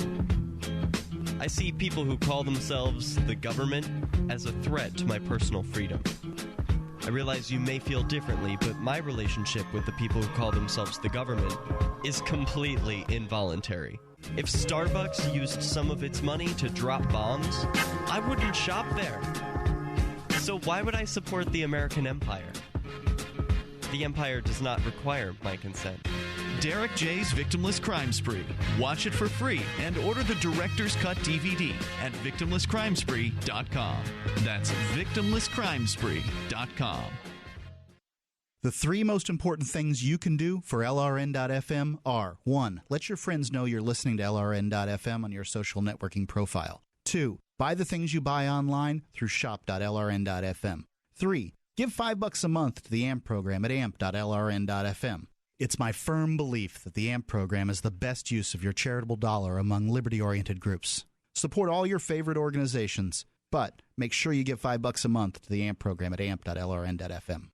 I see people who call themselves the government as a threat to my personal freedom. I realize you may feel differently, but my relationship with the people who call themselves the government is completely involuntary. If Starbucks used some of its money to drop bombs, I wouldn't shop there. So why would I support the American empire? The empire does not require my consent. Derek J's Victimless Crime Spree. Watch it for free and order the Director's Cut DVD at victimlesscrimespree.com. That's victimlesscrimespree.com. The 3 most important things you can do for LRN.FM are: 1. Let your friends know you're listening to LRN.FM on your social networking profile. 2. Buy the things you buy online through shop.lrn.fm. 3. Give $5 a month to the AMP program at amp.lrn.fm. It's my firm belief that the AMP program is the best use of your charitable dollar among liberty-oriented groups. Support all your favorite organizations, but make sure you give $5 a month to the AMP program at amp.lrn.fm.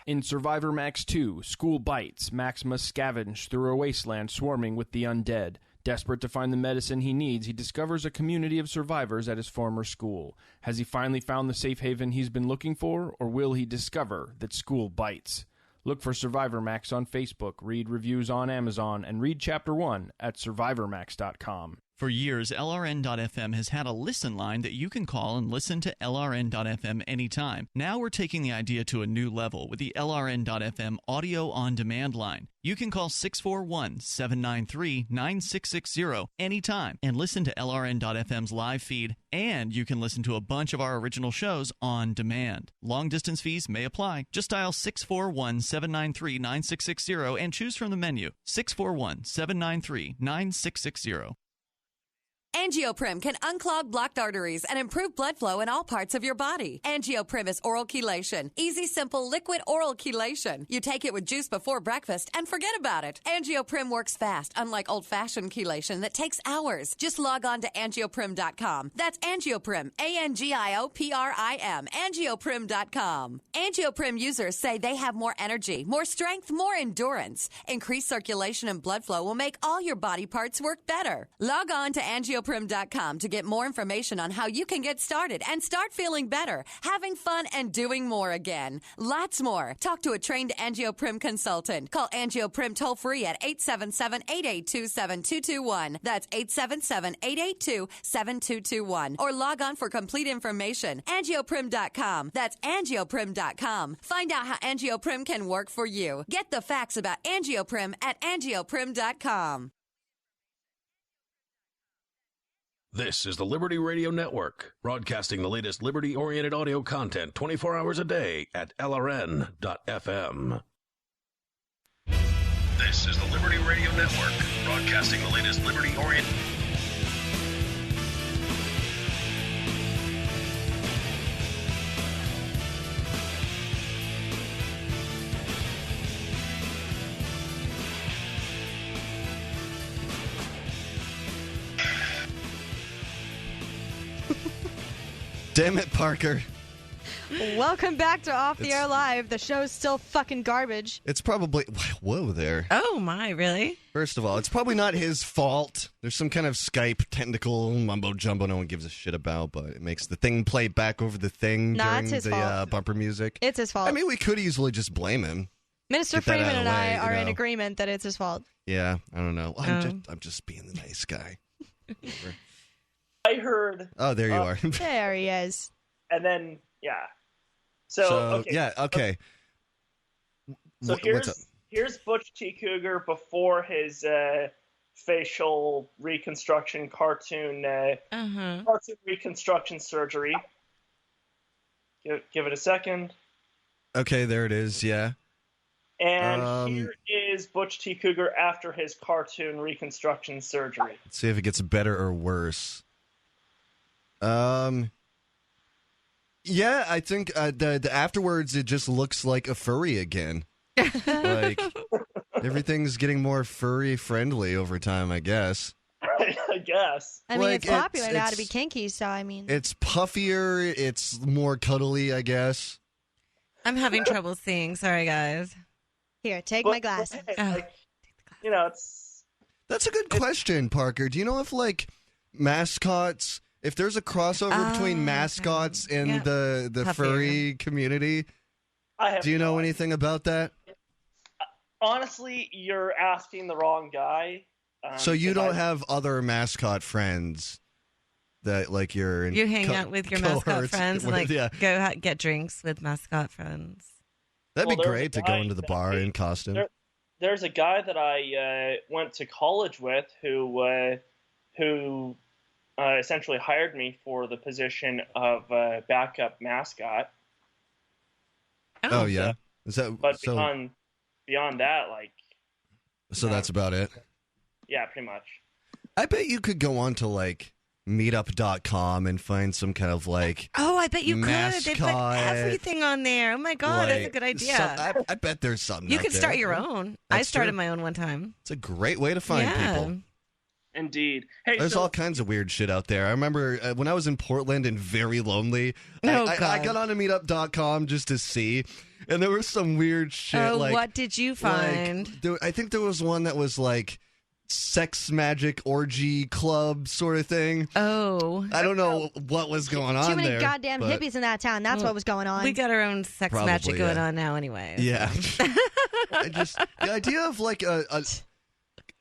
In Survivor Max 2, School Bites, Max must scavenge through a wasteland swarming with the undead. Desperate to find the medicine he needs, he discovers a community of survivors at his former school. Has he finally found the safe haven he's been looking for, or will he discover that school bites? Look for Survivor Max on Facebook, read reviews on Amazon, and read Chapter 1 at survivormax.com. For years, LRN.FM has had a listen line that you can call and listen to LRN.FM anytime. Now we're taking the idea to a new level with the LRN.FM audio on demand line. You can call 641-793-9660 anytime and listen to LRN.FM's live feed, and you can listen to a bunch of our original shows on demand. Long distance fees may apply. Just dial 641-793-9660 and choose from the menu 641-793-9660. Angioprim can unclog blocked arteries and improve blood flow in all parts of your body. Angioprim is oral chelation. Easy, simple, liquid oral chelation. You take it with juice before breakfast and forget about it. Angioprim works fast, unlike old-fashioned chelation that takes hours. Just log on to angioprim.com. That's Angioprim, A-N-G-I-O-P-R-I-M, angioprim.com. Angioprim users say they have more energy, more strength, more endurance. Increased circulation and blood flow will make all your body parts work better. Log on to angioprim.com to get more information on how you can get started and start feeling better, having fun, and doing more again. Lots more. Talk to a trained Angioprim consultant. Call Angioprim toll-free at 877-882-7221. That's 877-882-7221. Or log on for complete information. Angioprim.com. That's Angioprim.com. Find out how Angioprim can work for you. Get the facts about Angioprim at Angioprim.com. This is the Liberty Radio Network, broadcasting the latest liberty-oriented audio content 24 hours a day at LRN.FM. This is the Liberty Radio Network, broadcasting the latest liberty-oriented... Damn it, Parker. Welcome back to Off the Air Live. The show's still fucking garbage. It's probably... Whoa there. Oh, my, really? First of all, it's probably not his fault. There's some kind of Skype technical mumbo-jumbo no one gives a shit about, but it makes the thing play back over the thing during the bumper music. It's his fault. I mean, we could easily just blame him. Minister Freeman and I are in agreement that it's his fault. Yeah, I don't know. I'm just being the nice guy. I heard. Oh, there you are. There he is. And then, yeah. So okay. So here's Butch T. Cougar before his facial reconstruction cartoon reconstruction surgery. Give it a second. Okay, there it is. Yeah. And here is Butch T. Cougar after his cartoon reconstruction surgery. Let's see if it gets better or worse. Yeah, I think the afterwards it just looks like a furry again. Like everything's getting more furry friendly over time, I guess. I guess. I mean, it's popular now to be kinky, so I mean, it's puffier, it's more cuddly, I guess. I'm having trouble seeing. Sorry, guys. Here, take my glasses. That's a good question, Parker. Do you know if mascots? If there's a crossover between mascots and the furry community, do you know anything about that? Honestly, you're asking the wrong guy. So you don't have other mascot friends that you hang out with your mascot friends and go get drinks with mascot friends. That'd be great to go into the bar in costume. There's a guy that I went to college with who essentially hired me for the position of backup mascot. Oh yeah, is that? But beyond that, So that's about it. Yeah, pretty much. I bet you could go on to meetup.com and find some kind of Oh, I bet you mascot, could. They put everything on there. Oh my god, that's a good idea. I bet there's something. You out could there. start your own. I started my own one time. It's a great way to find people. Indeed. Hey, there's all kinds of weird shit out there. I remember when I was in Portland and very lonely, I got on to meetup.com just to see, and there was some weird shit. What did you find? I think there was one that was sex magic orgy club sort of thing. Oh. I don't know what was going on Too many there. goddamn but- hippies in that town. That's what was going on. We got our own sex Probably, magic going yeah. on now anyway. Yeah. The idea of like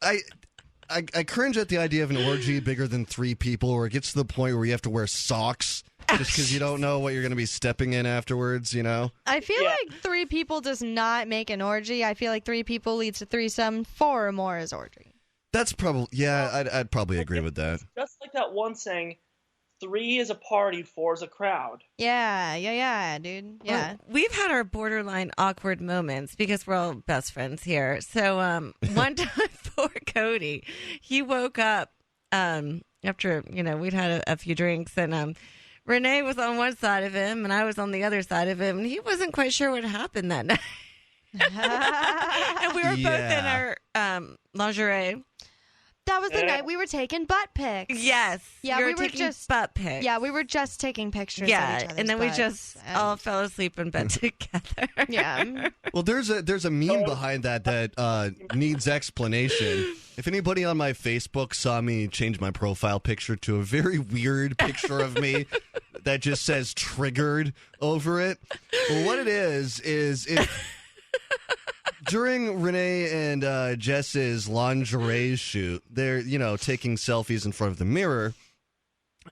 I cringe at the idea of an orgy bigger than 3 people where it gets to the point where you have to wear socks just because you don't know what you're going to be stepping in afterwards, you know? I feel like 3 people does not make an orgy. I feel like 3 people leads to threesome. 4 or more is orgy. That's probably, I'd probably agree with that. Just like that one saying, 3 is a party, 4 is a crowd. Yeah, dude. Yeah. Well, we've had our borderline awkward moments because we're all best friends here. So one time for Cody, he woke up after, we'd had a few drinks, and Renee was on one side of him and I was on the other side of him, and he wasn't quite sure what happened that night. And we were both in our lingerie. That was the night we were taking butt pics. Yes. Yeah, we we were were taking just butt pics. Yeah, we were just taking pictures. Yeah, of each other's and then we butts, just and- all fell asleep in bed together. Yeah. Well, there's a meme behind that needs explanation. If anybody on my Facebook saw me change my profile picture to a very weird picture of me that just says triggered over it, well, what it is during Renee and Jess's lingerie shoot, they're, taking selfies in front of the mirror,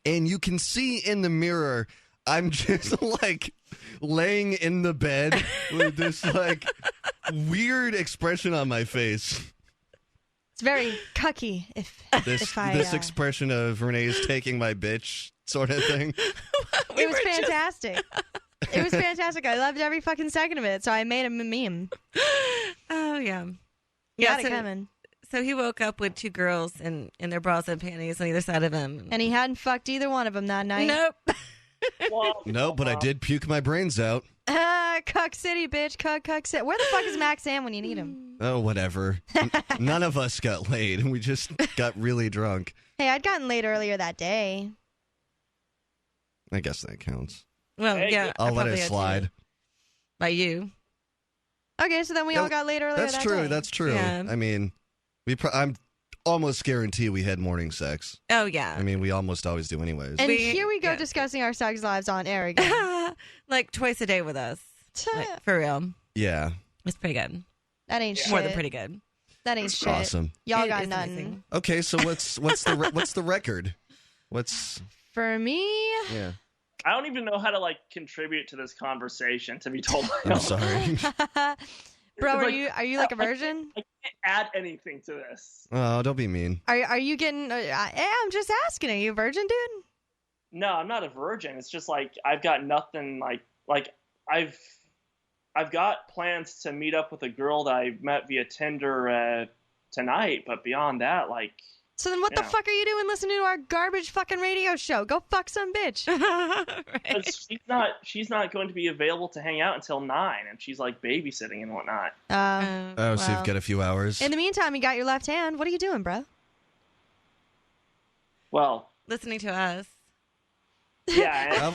and you can see in the mirror, I'm just like laying in the bed with this like weird expression on my face. It's very cucky. This expression of Renee's taking my bitch sort of thing. It was fantastic. It was fantastic. I loved every fucking second of it, so I made a meme. Oh, yeah. Got it coming. So he woke up with 2 girls in their bras and panties on either side of him. And he hadn't fucked either one of them that night. Nope. No, but I did puke my brains out. Cuck City, bitch. Cuck City. Where the fuck is Max Sam when you need him? Oh, whatever. None of us got laid, and we just got really drunk. Hey, I'd gotten laid earlier that day. I guess that counts. Well, yeah. I'll let it slide. By you. Okay, so then we all got laid earlier that day. That's true. Yeah. I mean, I'm almost guarantee we had morning sex. Oh, yeah. I mean, we almost always do anyways. And here we go discussing our sex lives on air again. Like twice a day with us. Like, for real. Yeah. It's pretty good. That ain't shit. More than pretty good. That ain't shit. Awesome. Y'all It got is nothing. amazing. Okay, so what's the record? For me? Yeah. I don't even know how to contribute to this conversation, to be told. I'm sorry. Bro, are Like, you like a virgin? I can't add anything to this. Oh, don't be mean. Are you getting? I'm just asking. Are you a virgin, dude? No, I'm not a virgin. It's just I've got nothing like I've got plans to meet up with a girl that I met via Tinder tonight, but beyond that, So then what the fuck are you doing listening to our garbage fucking radio show? Go fuck some bitch. she's not going to be available to hang out until 9, and she's babysitting and whatnot. So you've got a few hours. In the meantime, you got your left hand. What are you doing, bro? Well, listening to us. Yeah.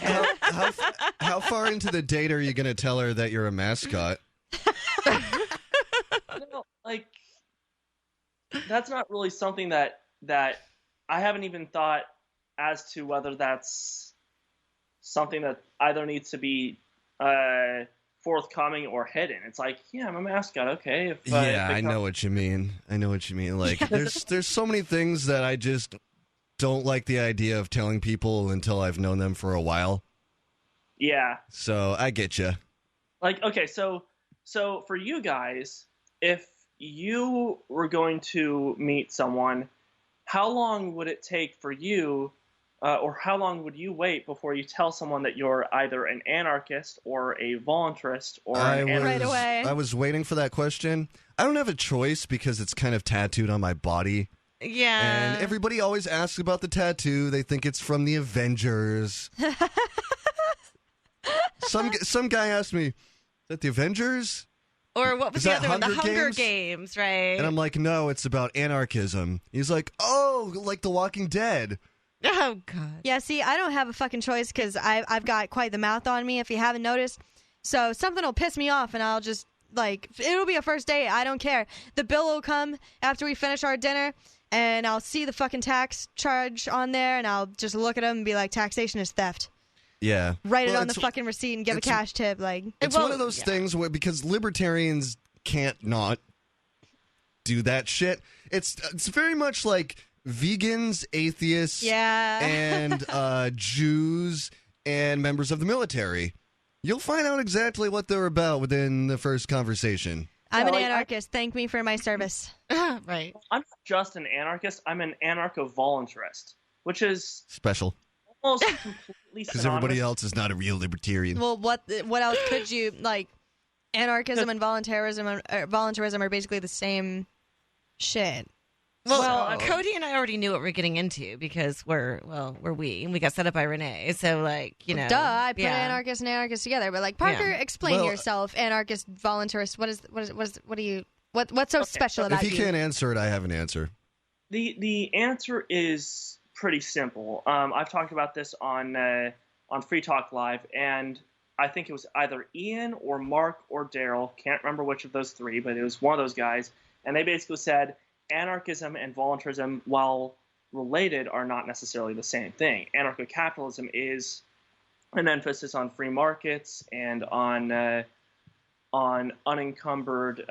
How far into the date are you going to tell her that you're a mascot? That's not really something that I haven't even thought as to whether that's something that either needs to be forthcoming or hidden. It's I'm a mascot, okay. I know what you mean. There's so many things that I just don't like the idea of telling people until I've known them for a while. Yeah. So I get you. Okay, so for you guys, if you were going to meet someone, how long would it take for you, or how long would you wait before you tell someone that you're either an anarchist or a voluntarist or an anarchist? Right away. I was waiting for that question. I don't have a choice because it's kind of tattooed on my body. Yeah. And everybody always asks about the tattoo. They think it's from the Avengers. Some guy asked me, is that the Avengers? Or what was Is the that other one? The Hunger Hunger Games? Games, right? And I'm like, no, it's about anarchism. He's like, oh, like The Walking Dead. Oh, God. Yeah, see, I don't have a fucking choice because I've got quite the mouth on me, if you haven't noticed. So something will piss me off, and I'll just Like, it'll be a first date. I don't care. The bill will come after we finish our dinner, and I'll see the fucking tax charge on there, and I'll just look at them and be like, taxation is theft. Yeah. Write it on the fucking receipt and give a cash tip. Like, It's one of those things where, because libertarians can't not do that shit, it's very much like vegans, atheists, and Jews, and members of the military. You'll find out exactly what they're about within the first conversation. I'm an anarchist. Thank me for my service. Right. I'm not just an anarchist. I'm an anarcho-voluntarist, which is special. Almost completely Because everybody else is not a real libertarian. Well, what else could you, like, anarchism and voluntarism are basically the same shit. Well, Cody and I already knew what we're getting into because we're we, and we got set up by Renee. So, like, you know. Duh, I put anarchist and anarchist together. But, like, Parker, explain yourself, anarchist, voluntarist. What's so special about you? If he can't answer it, I have an answer. The answer is pretty simple. I've talked about this on Free Talk Live, and I think it was either Ian or Mark or Daryl. Can't remember which of those three, but it was one of those guys. And they basically said anarchism and voluntarism, while related, are not necessarily the same thing. Anarcho-capitalism is an emphasis on free markets and on unencumbered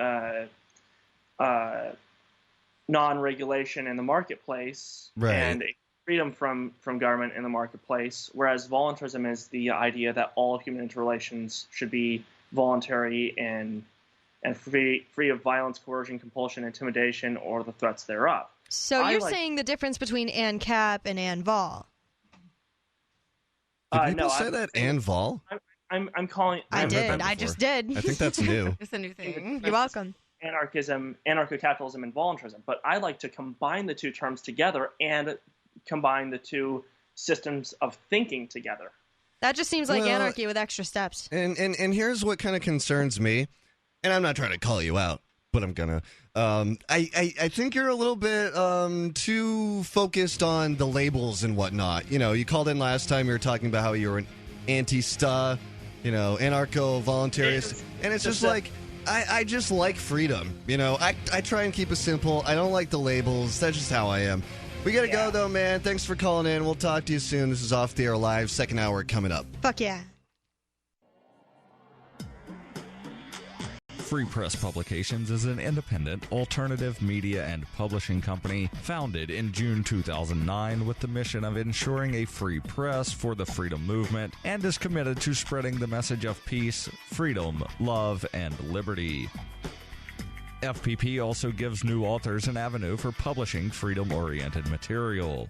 non-regulation in the marketplace, and freedom from government in the marketplace, whereas voluntarism is the idea that all human interrelations should be voluntary and free of violence, coercion, compulsion, intimidation, or the threats thereof. So you're saying the difference between ANCAP and ANVOL? Did people say that, ANVOL? I'm calling... I did. I just did. I think that's new. It's a new thing. You're welcome. Anarchism, anarcho-capitalism, and voluntarism. But I like to combine the two terms together and combine the two systems of thinking together. That just seems like anarchy with extra steps. And here's what kind of concerns me, and I'm not trying to call you out, but I'm gonna. I think you're a little bit too focused on the labels and whatnot. You know, you called in last time. You were talking about how you were an anti-sta, anarcho-voluntarist, and it's just like I just like freedom. You know, I try and keep it simple. I don't like the labels. That's just how I am. We gotta go though, man. Thanks for calling in. We'll talk to you soon. This is Off the Air Live, second hour coming up. Fuck yeah. Free Press Publications is an independent, alternative media and publishing company founded in June 2009 with the mission of ensuring a free press for the freedom movement and is committed to spreading the message of peace, freedom, love, and liberty. FPP also gives new authors an avenue for publishing freedom-oriented material.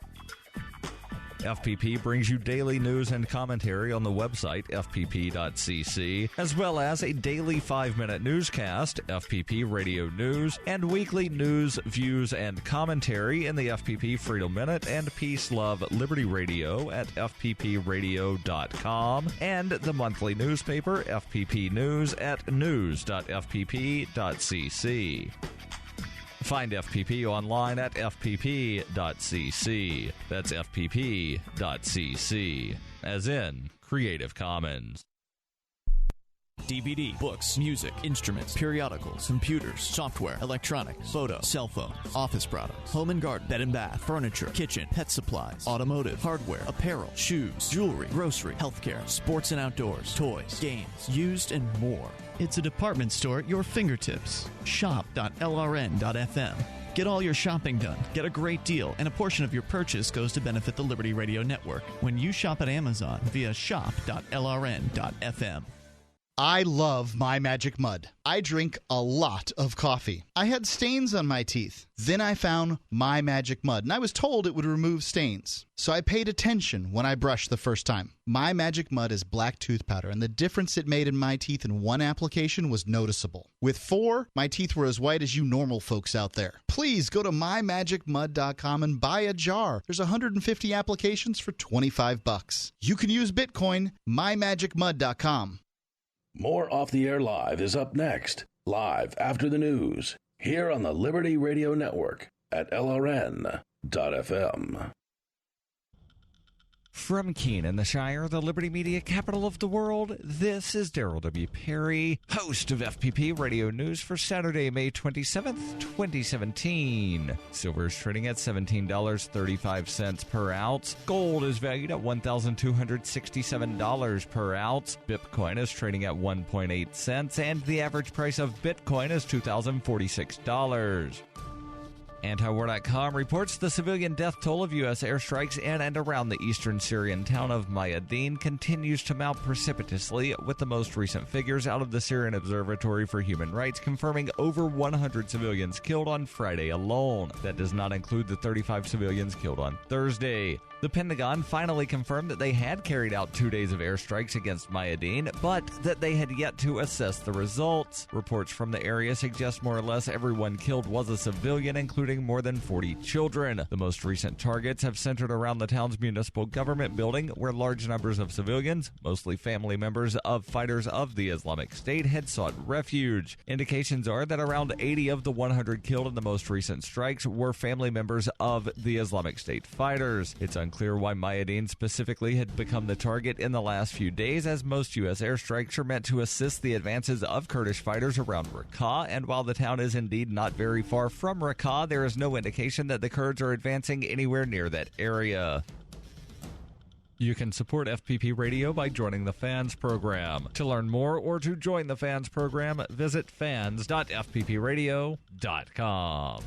FPP brings you daily news and commentary on the website fpp.cc, as well as a daily 5-minute newscast, FPP Radio News, and weekly news, views, and commentary in the FPP Freedom Minute and Peace, Love, Liberty Radio at fppradio.com, and the monthly newspaper FPP News at news.fpp.cc. Find FPP online at fpp.cc. That's fpp.cc, as in Creative Commons. DVD, books, music, instruments, periodicals, computers, software, electronics, photo, cell phone, office products, home and garden, bed and bath, furniture, kitchen, pet supplies, automotive, hardware, apparel, shoes, jewelry, grocery, healthcare, sports and outdoors, toys, games, used, and more. It's a department store at your fingertips. Shop.lrn.fm. Get all your shopping done, get a great deal, and a portion of your purchase goes to benefit the Liberty Radio Network when you shop at Amazon via shop.lrn.fm. I love My Magic Mud. I drink a lot of coffee. I had stains on my teeth. Then I found My Magic Mud, and I was told it would remove stains. So I paid attention when I brushed the first time. My Magic Mud is black tooth powder, and the difference it made in my teeth in one application was noticeable. With 4, my teeth were as white as you normal folks out there. Please go to mymagicmud.com and buy a jar. There's 150 applications for $25. You can use Bitcoin, mymagicmud.com. More Off the Air Live is up next, live after the news, here on the Liberty Radio Network at LRN.FM. From Keene in the Shire, the Liberty Media capital of the world, this is Daryl W. Perry, host of FPP Radio News for Saturday, May 27th, 2017. Silver is trading at $17.35 per ounce. Gold is valued at $1,267 per ounce. Bitcoin is trading at 1.8 cents, and the average price of Bitcoin is $2,046. Antiwar.com reports the civilian death toll of U.S. airstrikes in and around the eastern Syrian town of Mayadeen continues to mount precipitously, with the most recent figures out of the Syrian Observatory for Human Rights confirming over 100 civilians killed on Friday alone. That does not include the 35 civilians killed on Thursday. The Pentagon finally confirmed that they had carried out 2 days of airstrikes against Mayadeen, but that they had yet to assess the results. Reports from the area suggest more or less everyone killed was a civilian, including more than 40 children. The most recent targets have centered around the town's municipal government building, where large numbers of civilians, mostly family members of fighters of the Islamic State, had sought refuge. Indications are that around 80 of the 100 killed in the most recent strikes were family members of the Islamic State fighters. It's unclear why Mayadeen specifically had become the target in the last few days, as most U.S. airstrikes are meant to assist the advances of Kurdish fighters around Raqqa, and while the town is indeed not very far from Raqqa, there is no indication that the Kurds are advancing anywhere near that area. You can support FPP Radio by joining the Fans program. To learn more or to join the Fans program, visit fans.fppradio.com.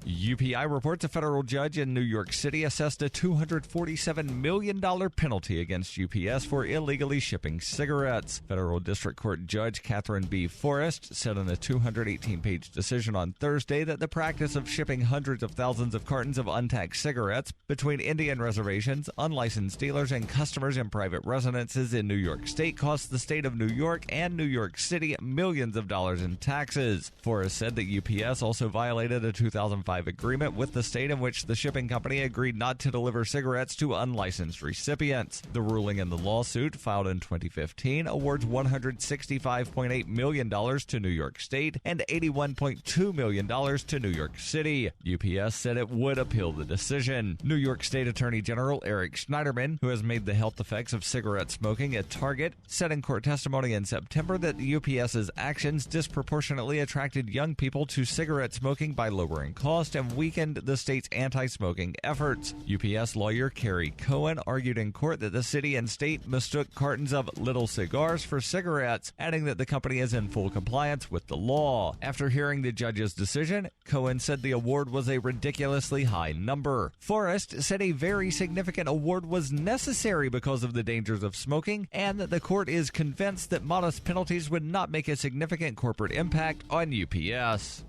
UPI reports a federal judge in New York City assessed a $247 million penalty against UPS for illegally shipping cigarettes. Federal District Court Judge Catherine B. Forrest said in a 218-page decision on Thursday that the practice of shipping hundreds of thousands of cartons of untaxed cigarettes between Indian reservations, unlicensed dealers, and customers in private residences in New York State cost the state of New York and New York City millions of dollars in taxes. Forrest said that UPS also violated a 2005 agreement with the state in which the shipping company agreed not to deliver cigarettes to unlicensed recipients. The ruling in the lawsuit, filed in 2015, awards $165.8 million to New York State and $81.2 million to New York City. UPS said it would appeal the decision. New York State Attorney General Eric Schneiderman, who has made the health effects of cigarette smoking a target, said in court testimony in September that UPS's actions disproportionately attracted young people to cigarette smoking by lowering costs and weakened the state's anti-smoking efforts. UPS lawyer Carrie Cohen argued in court that the city and state mistook cartons of little cigars for cigarettes, adding that the company is in full compliance with the law. After hearing the judge's decision, Cohen said the award was a ridiculously high number. Forrest said a very significant award was necessary because of the dangers of smoking, and that the court is convinced that modest penalties would not make a significant corporate impact on UPS.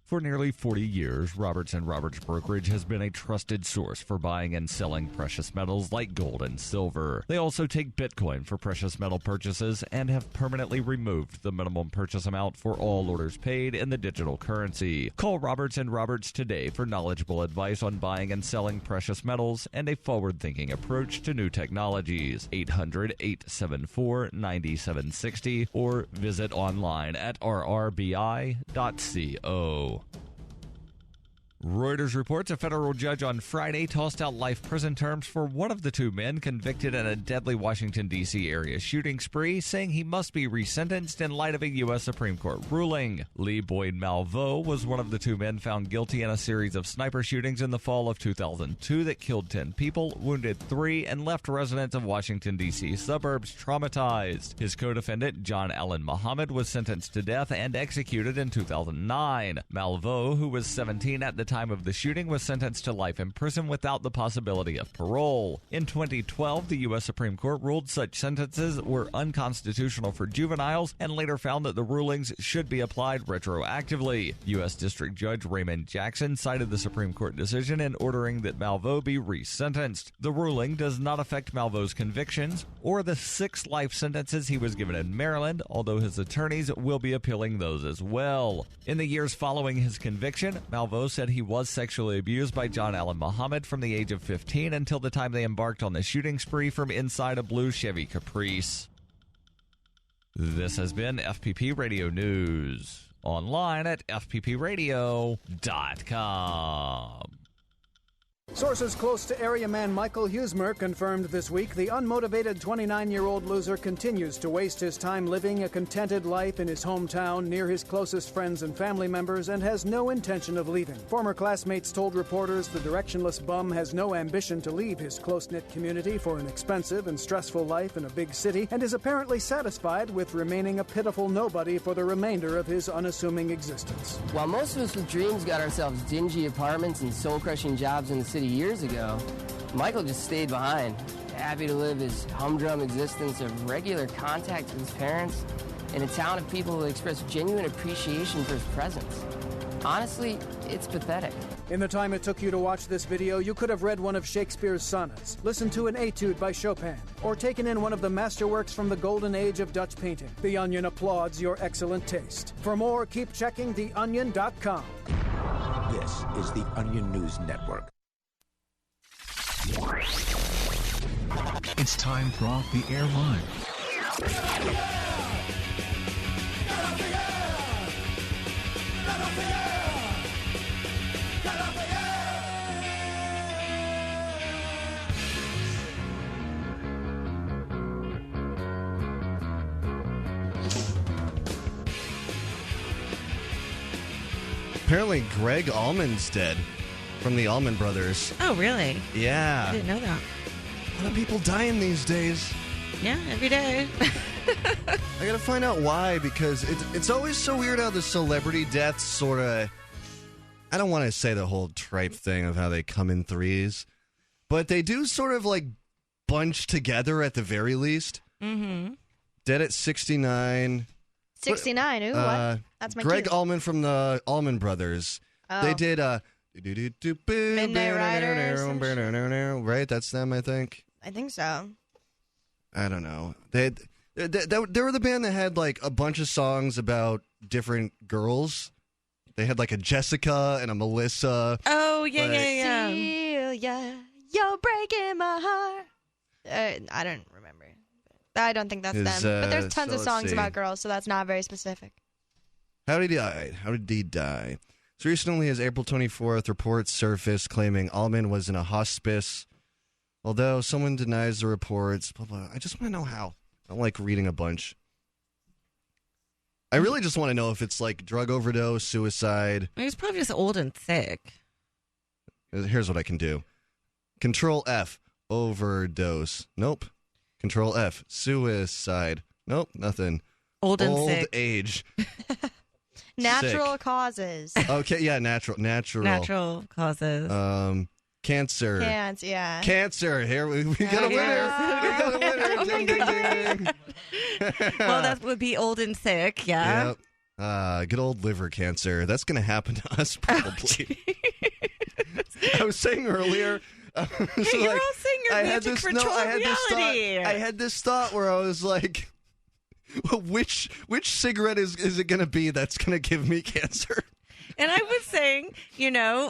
For nearly 40 years, Roberts & Roberts Brokerage has been a trusted source for buying and selling precious metals like gold and silver. They also take Bitcoin for precious metal purchases and have permanently removed the minimum purchase amount for all orders paid in the digital currency. Call Roberts & Roberts today for knowledgeable advice on buying and selling precious metals and a forward-thinking approach to new technologies. 800-874-9760 or visit online at rrbi.co. Reuters reports a federal judge on Friday tossed out life prison terms for one of the two men convicted in a deadly Washington, D.C. area shooting spree, saying he must be resentenced in light of a U.S. Supreme Court ruling. Lee Boyd Malveaux was one of the two men found guilty in a series of sniper shootings in the fall of 2002 that killed 10 people, wounded 3, and left residents of Washington, D.C. suburbs traumatized. His co-defendant, John Allen Muhammad, was sentenced to death and executed in 2009. Malveaux, who was 17 at the time of the shooting, was sentenced to life in prison without the possibility of parole. In 2012, the U.S. Supreme Court ruled such sentences were unconstitutional for juveniles and later found that the rulings should be applied retroactively. U.S. District Judge Raymond Jackson cited the Supreme Court decision in ordering that Malveaux be resentenced. The ruling does not affect Malveaux's convictions or the 6 life sentences he was given in Maryland, although his attorneys will be appealing those as well. In the years following his conviction, Malveaux said he was sexually abused by John Allen Muhammad from the age of 15 until the time they embarked on the shooting spree from inside a blue Chevy Caprice. This has been FPP Radio News. Online at fppradio.com. Sources close to area man Michael Huesmer confirmed this week the unmotivated 29-year-old loser continues to waste his time living a contented life in his hometown near his closest friends and family members and has no intention of leaving. Former classmates told reporters the directionless bum has no ambition to leave his close-knit community for an expensive and stressful life in a big city and is apparently satisfied with remaining a pitiful nobody for the remainder of his unassuming existence. While most of us with dreams got ourselves dingy apartments and soul-crushing jobs in the city years ago, Michael just stayed behind, happy to live his humdrum existence of regular contact with his parents in a town of people who express genuine appreciation for his presence. Honestly, it's pathetic. In the time it took you to watch this video, you could have read one of Shakespeare's sonnets, listened to an etude by Chopin, or taken in one of the masterworks from the golden age of Dutch painting. The Onion applauds your excellent taste. For more, keep checking theonion.com. This is the Onion News Network. It's time for Off the Air Line. Apparently Greg Allman's dead from the Allman Brothers. Oh, really? Yeah. I didn't know that. A lot of people dying these days. Yeah, every day. I gotta find out why, because it's always so weird how the celebrity deaths sort of... I don't want to say the whole tripe thing of how they come in threes, but they do sort of like bunch together at the very least. Mm-hmm. Dead at 69. 69, ooh, what? That's my Greg cue. Allman from the Allman Brothers. Oh. They did Midnight Riders. right? That's them, I think. I think so. I don't know. They were the band that had like a bunch of songs about different girls. They had like a Jessica and a Melissa. Oh, yeah, like, yeah. Celia, you're breaking my heart. I don't remember. I don't think that's them. But there's tons of songs about girls, so that's not very specific. How did he die? So recently, as April 24th, reports surfaced claiming Allman was in a hospice. Although someone denies the reports, blah, blah. I just want to know how. I don't like reading a bunch. I really just want to know if it's like drug overdose, suicide. He was probably just old and sick. Here's what I can do. Control F, overdose. Nope. Control F, suicide. Nope, nothing. Old and sick. Old age. Natural Sick. causes. Okay, yeah, natural. Natural causes. Cancer. Yeah. Cancer. Here we got a winner. We got a winner. Ding, ding, ding. Well, that would be old and sick. Yeah. Yep. Good old liver cancer. That's going to happen to us probably. I was saying earlier. You're all saying you're meant to control reality. I had this thought where I was like, well, which cigarette is it going to be that's going to give me cancer? And I was saying,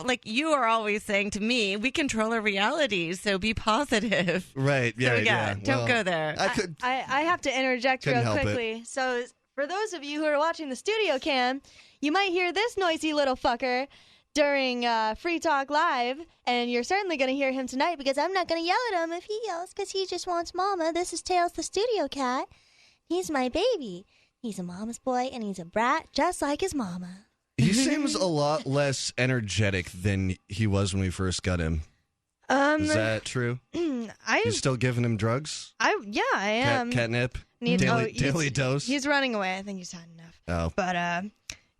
like you are always saying to me, we control our reality, so be positive. Right, yeah, so, yeah. Don't go there. I have to interject real quickly. So for those of you who are watching the studio cam, you might hear this noisy little fucker during Free Talk Live, and you're certainly going to hear him tonight because I'm not going to yell at him if he yells because he just wants mama. This is Tails the studio cat. He's my baby. He's a mama's boy, and he's a brat just like his mama. He seems a lot less energetic than he was when we first got him. Is that true? You still giving him drugs? I am. Catnip? Daily dose? He's running away. I think he's had enough. Oh. But,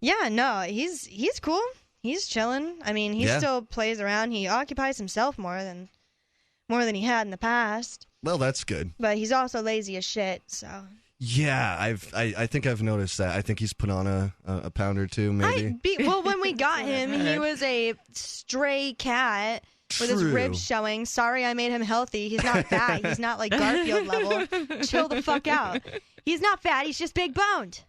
he's cool. He's chilling. I mean, he still plays around. He occupies himself more than he had in the past. Well, that's good. But he's also lazy as shit, so... Yeah, I think I've noticed that. I think he's put on a pound or two, maybe. Well, when we got him, he was a stray cat with his ribs showing. Sorry I made him healthy. He's not fat. He's not like Garfield level. Chill the fuck out. He's not fat. He's just big boned.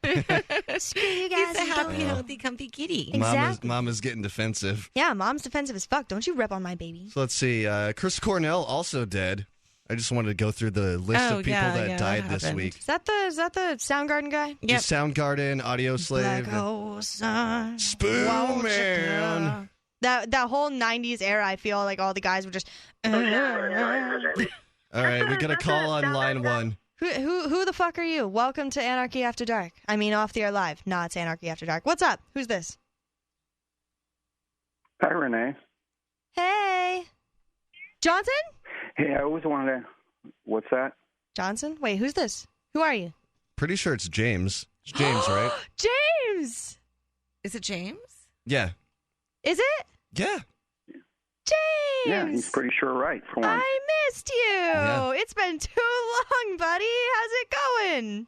Screw you guys. He's a happy, healthy, comfy kitty. Exactly. Mama's getting defensive. Yeah, mom's defensive as fuck. Don't you rip on my baby. So let's see. Chris Cornell also dead. I just wanted to go through the list of people that died this week. Is that the Soundgarden guy? Yep. Soundgarden, Audio Slave, Black Hole Sun, Spoon Man. That whole 90s era, I feel like all the guys were just... All right, we got a call on line 1. Who the fuck are you? Welcome to Anarchy After Dark. I mean, Off the Air Live. Nah, it's Anarchy After Dark. What's up? Who's this? Hi, Renee. Hey. Johnson? Hey, I always wanted to... What's that? Johnson? Wait, who's this? Who are you? Pretty sure it's James. It's James, right? James! Is it James? Yeah. Is it? Yeah. James! Yeah, he's pretty sure right, for once. I missed you! Yeah. It's been too long, buddy. How's it going?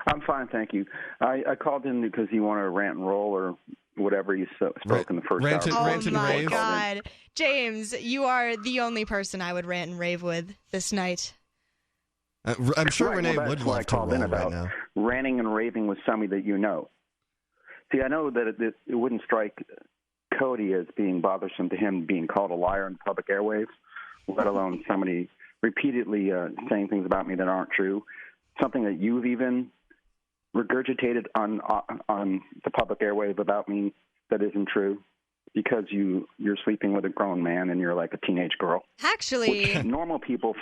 I'm fine, thank you. I called in because you wanted to rant and roll or whatever you spoke in the first rant hour. and Oh my rave. God. James, you are the only person I would rant and rave with this night. I'm sure Right, Renee well, would that's what love I to called roll in right about, now. ranting and raving with somebody that you know. See, I know that it wouldn't strike Cody as being bothersome to him being called a liar in public airwaves, let alone somebody repeatedly saying things about me that aren't true, something that you've even regurgitated on the public airwave about me that isn't true because you're sleeping with a grown man and you're like a teenage girl. Actually, Which normal people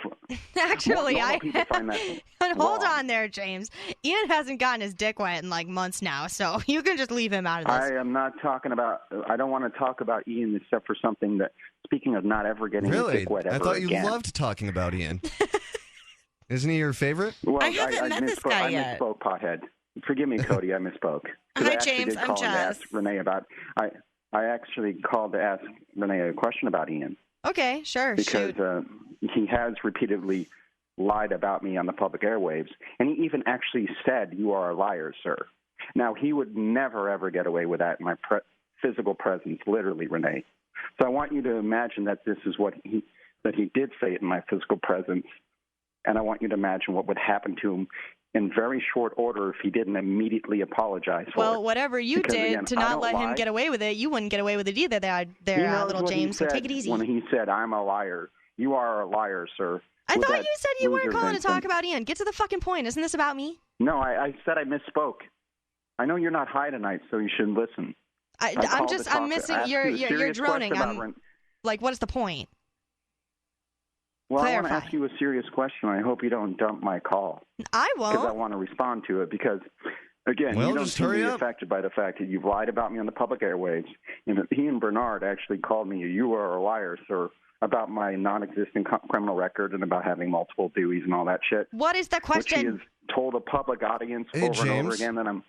Actually, people find that Hold wrong. on there, James. Ian hasn't gotten his dick wet in like months now, so you can just leave him out of this. I am not talking about. I don't want to talk about Ian except for something that. Speaking of not ever getting his Really? dick wet ever I thought you again. loved talking about Ian. Isn't he your favorite? Well, I haven't met this guy I yet. misspoke, pothead. Forgive me, Cody. I misspoke. 'Cause Hi, I actually James. did I'm call and Jess. ask Renee about. I actually called to ask Renee a question about Ian Okay, sure. because Shoot. he has repeatedly lied about me on the public airwaves, and he even actually said, "You are a liar, sir." Now he would never ever get away with that in my physical presence, literally, Renee. So I want you to imagine that this is what he did say it in my physical presence, and I want you to imagine what would happen to him in very short order if he didn't immediately apologize for it. Well, whatever you Because, did again, to I not don't let him lie. get away with it, you wouldn't get away with it either, He knows little what he James. So said take it easy. when he said, "I'm a liar." You are a liar, sir. I With thought that you said you weren't loser calling to Vincent. talk about Ian. Get to the fucking point. Isn't this about me? No, I said I misspoke. I know you're not high tonight, so you should listen. I'm called to talk- missing. ask You're you a serious droning. question about I'm Ren- like, what is the point? Well, I want clarify. to ask you a serious question. I hope you don't dump my call I because I won't. want to respond to it. Because again, Well, you don't just seem to hurry be up. affected by the fact that you've lied about me on the public airwaves. And he and Bernard actually called me, "You are a liar, sir," about my non-existent criminal record and about having multiple Deweys and all that shit. What is the Which he question? has told a public audience Hey, over and over James. again that I'm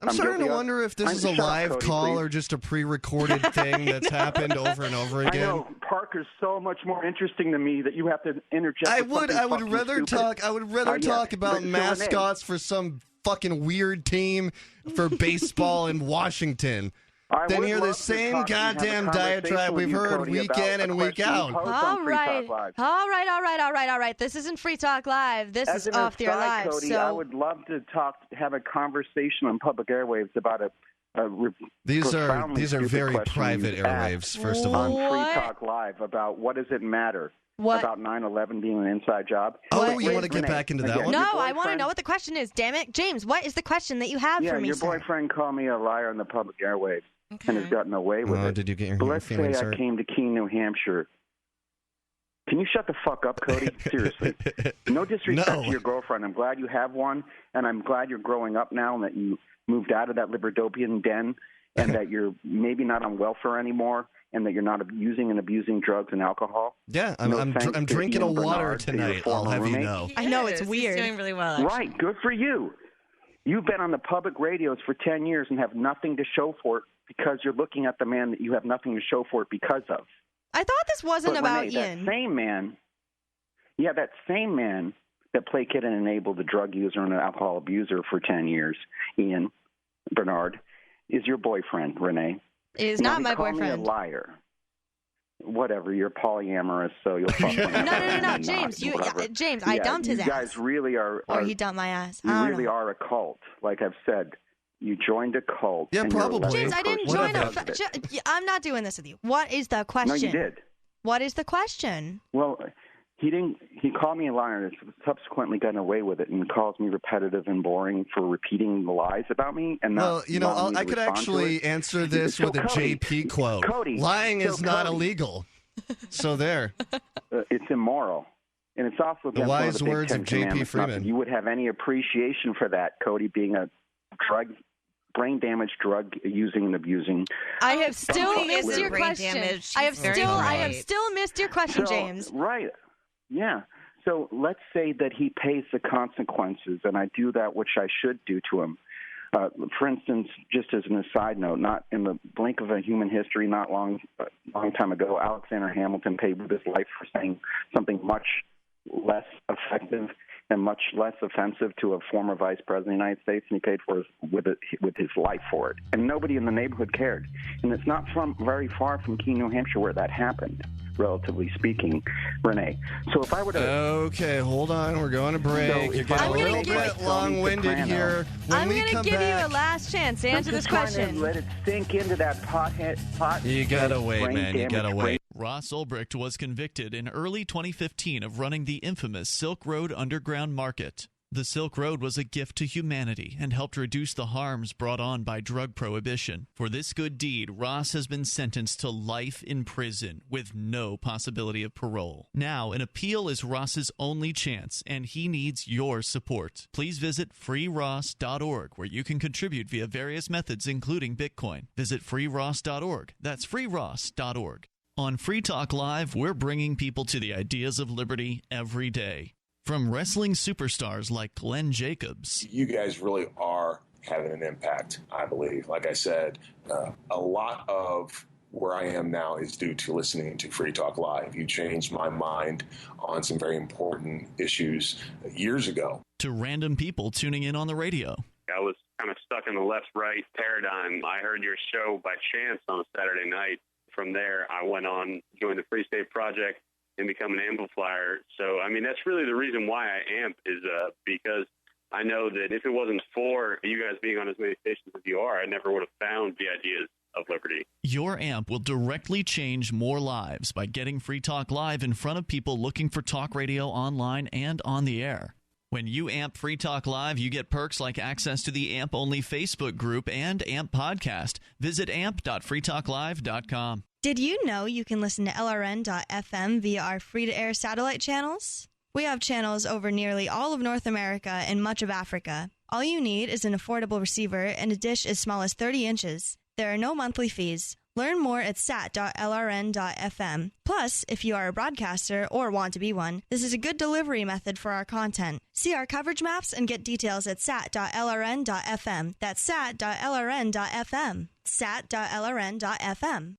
starting guilty to of. wonder if this is a Shut up, live Cody, call please. or just a pre-recorded thing that's happened over and over I again. know Parker's so much more interesting to me that you have to interject. I with would something rather fucking stupid. Yeah, talk about but- so Renee, mascots for some fucking weird team for baseball in Washington I than would hear love the to same talk and have a goddamn conversation diatribe with we've you, heard Cody, week about in a and week question you out. posed on All Free Talk right. Live. All right. This isn't Free Talk Live. This As is an Off the Air aside, Live. Cody, So I would love to have a conversation on public airwaves about These are profoundly very stupid question private you asked airwaves, first of on all. Free Talk Live about what does it matter What? about 9/11 being an inside job. Oh, you Wait, want to get Renee, back into that again, one? no, your I want to boyfriend- know what the question is. Damn it, James. What is the question that you have Yeah, for me, your sir? boyfriend called me a liar on the public airwaves and has gotten away with Oh, it. did you get your But let's say feelings I hurt? came to Keene, New Hampshire. Can you shut the fuck up, Cody? Seriously. No disrespect No. to your girlfriend. I'm glad you have one, and I'm glad you're growing up now and that you moved out of that liberdopian den and that you're maybe not on welfare anymore and that you're not using and abusing drugs and alcohol. Yeah, No I'm thanks to drinking a Ian water Bernard, to your tonight, I'll former have you roommate. know. I know it's Yes, weird. He's doing really well. Actually. Right, good for you. You've been on the public radios for 10 years and have nothing to show for it because you're looking at the man that you have nothing to show for it because of. I thought this wasn't But about Renee, Ian. that same man that placated and enabled a drug user and an alcohol abuser for 10 years, Ian Bernard, is your boyfriend, Renee. It is Now, not he my called me boyfriend. a liar. Whatever, you're polyamorous, so you'll fuck No, whenever. James. James, Yeah, I dumped his you ass. guys really are Or he dumped my ass. you I don't really know. are a cult. Like I've said, you joined a cult. Yeah, and you're a probably. lesser James, I didn't person join a. because of it. I'm not doing this with you. What is the question? No, you did. What is the question? Well, He called me a liar and subsequently gotten away with it and calls me repetitive and boring for repeating the lies about me. And well, I could actually answer this with a JP quote. Cody, lying is not illegal. So there. It's immoral. And it's also the wise words of JP Freeman. You would have any appreciation for that, Cody, being a brain damage drug using and abusing. I have still missed your question. I have still missed your question, James. Right. Yeah. So let's say that he pays the consequences, and I do that, which I should do to him. For instance, just as an aside note, not in the blink of a human history, not long time ago, Alexander Hamilton paid with his life for saying something much less effective and much less offensive to a former vice president of the United States, and he paid for with his life for it. And nobody in the neighborhood cared. And it's not very far from Keene, New Hampshire, where that happened, relatively speaking, Renee. So if I were to... Okay, hold on. We're going to break. So You're getting a little bit long-winded here. I'm going to give you a last chance to answer this question. To let it sink into that pot. You got to wait, man. You got to wait. Ross Ulbricht was convicted in early 2015 of running the infamous Silk Road Underground Market. The Silk Road was a gift to humanity and helped reduce the harms brought on by drug prohibition. For this good deed, Ross has been sentenced to life in prison with no possibility of parole. Now, an appeal is Ross's only chance, and he needs your support. Please visit freeross.org, where you can contribute via various methods, including Bitcoin. Visit freeross.org. That's freeross.org. On Free Talk Live, we're bringing people to the ideas of liberty every day. From wrestling superstars like Glenn Jacobs. You guys really are having an impact, I believe. Like I said, a lot of where I am now is due to listening to Free Talk Live. You changed my mind on some very important issues years ago. To random people tuning in on the radio. I was kind of stuck in the left-right paradigm. I heard your show by chance on a Saturday night. From there, I went on, joined the Free State Project, and become an amplifier. So, I mean, that's really the reason why I amp is because I know that if it wasn't for you guys being on as many stations as you are, I never would have found the ideas of liberty. Your amp will directly change more lives by getting Free Talk Live in front of people looking for talk radio online and on the air. When you amp Free Talk Live, you get perks like access to the AMP-only Facebook group and AMP podcast. Visit amp.freetalklive.com. Did you know you can listen to LRN.FM via our free-to-air satellite channels? We have channels over nearly all of North America and much of Africa. All you need is an affordable receiver and a dish as small as 30 inches. There are no monthly fees. Learn more at sat.lrn.fm. Plus, if you are a broadcaster or want to be one, this is a good delivery method for our content. See our coverage maps and get details at sat.lrn.fm. That's sat.lrn.fm. sat.lrn.fm.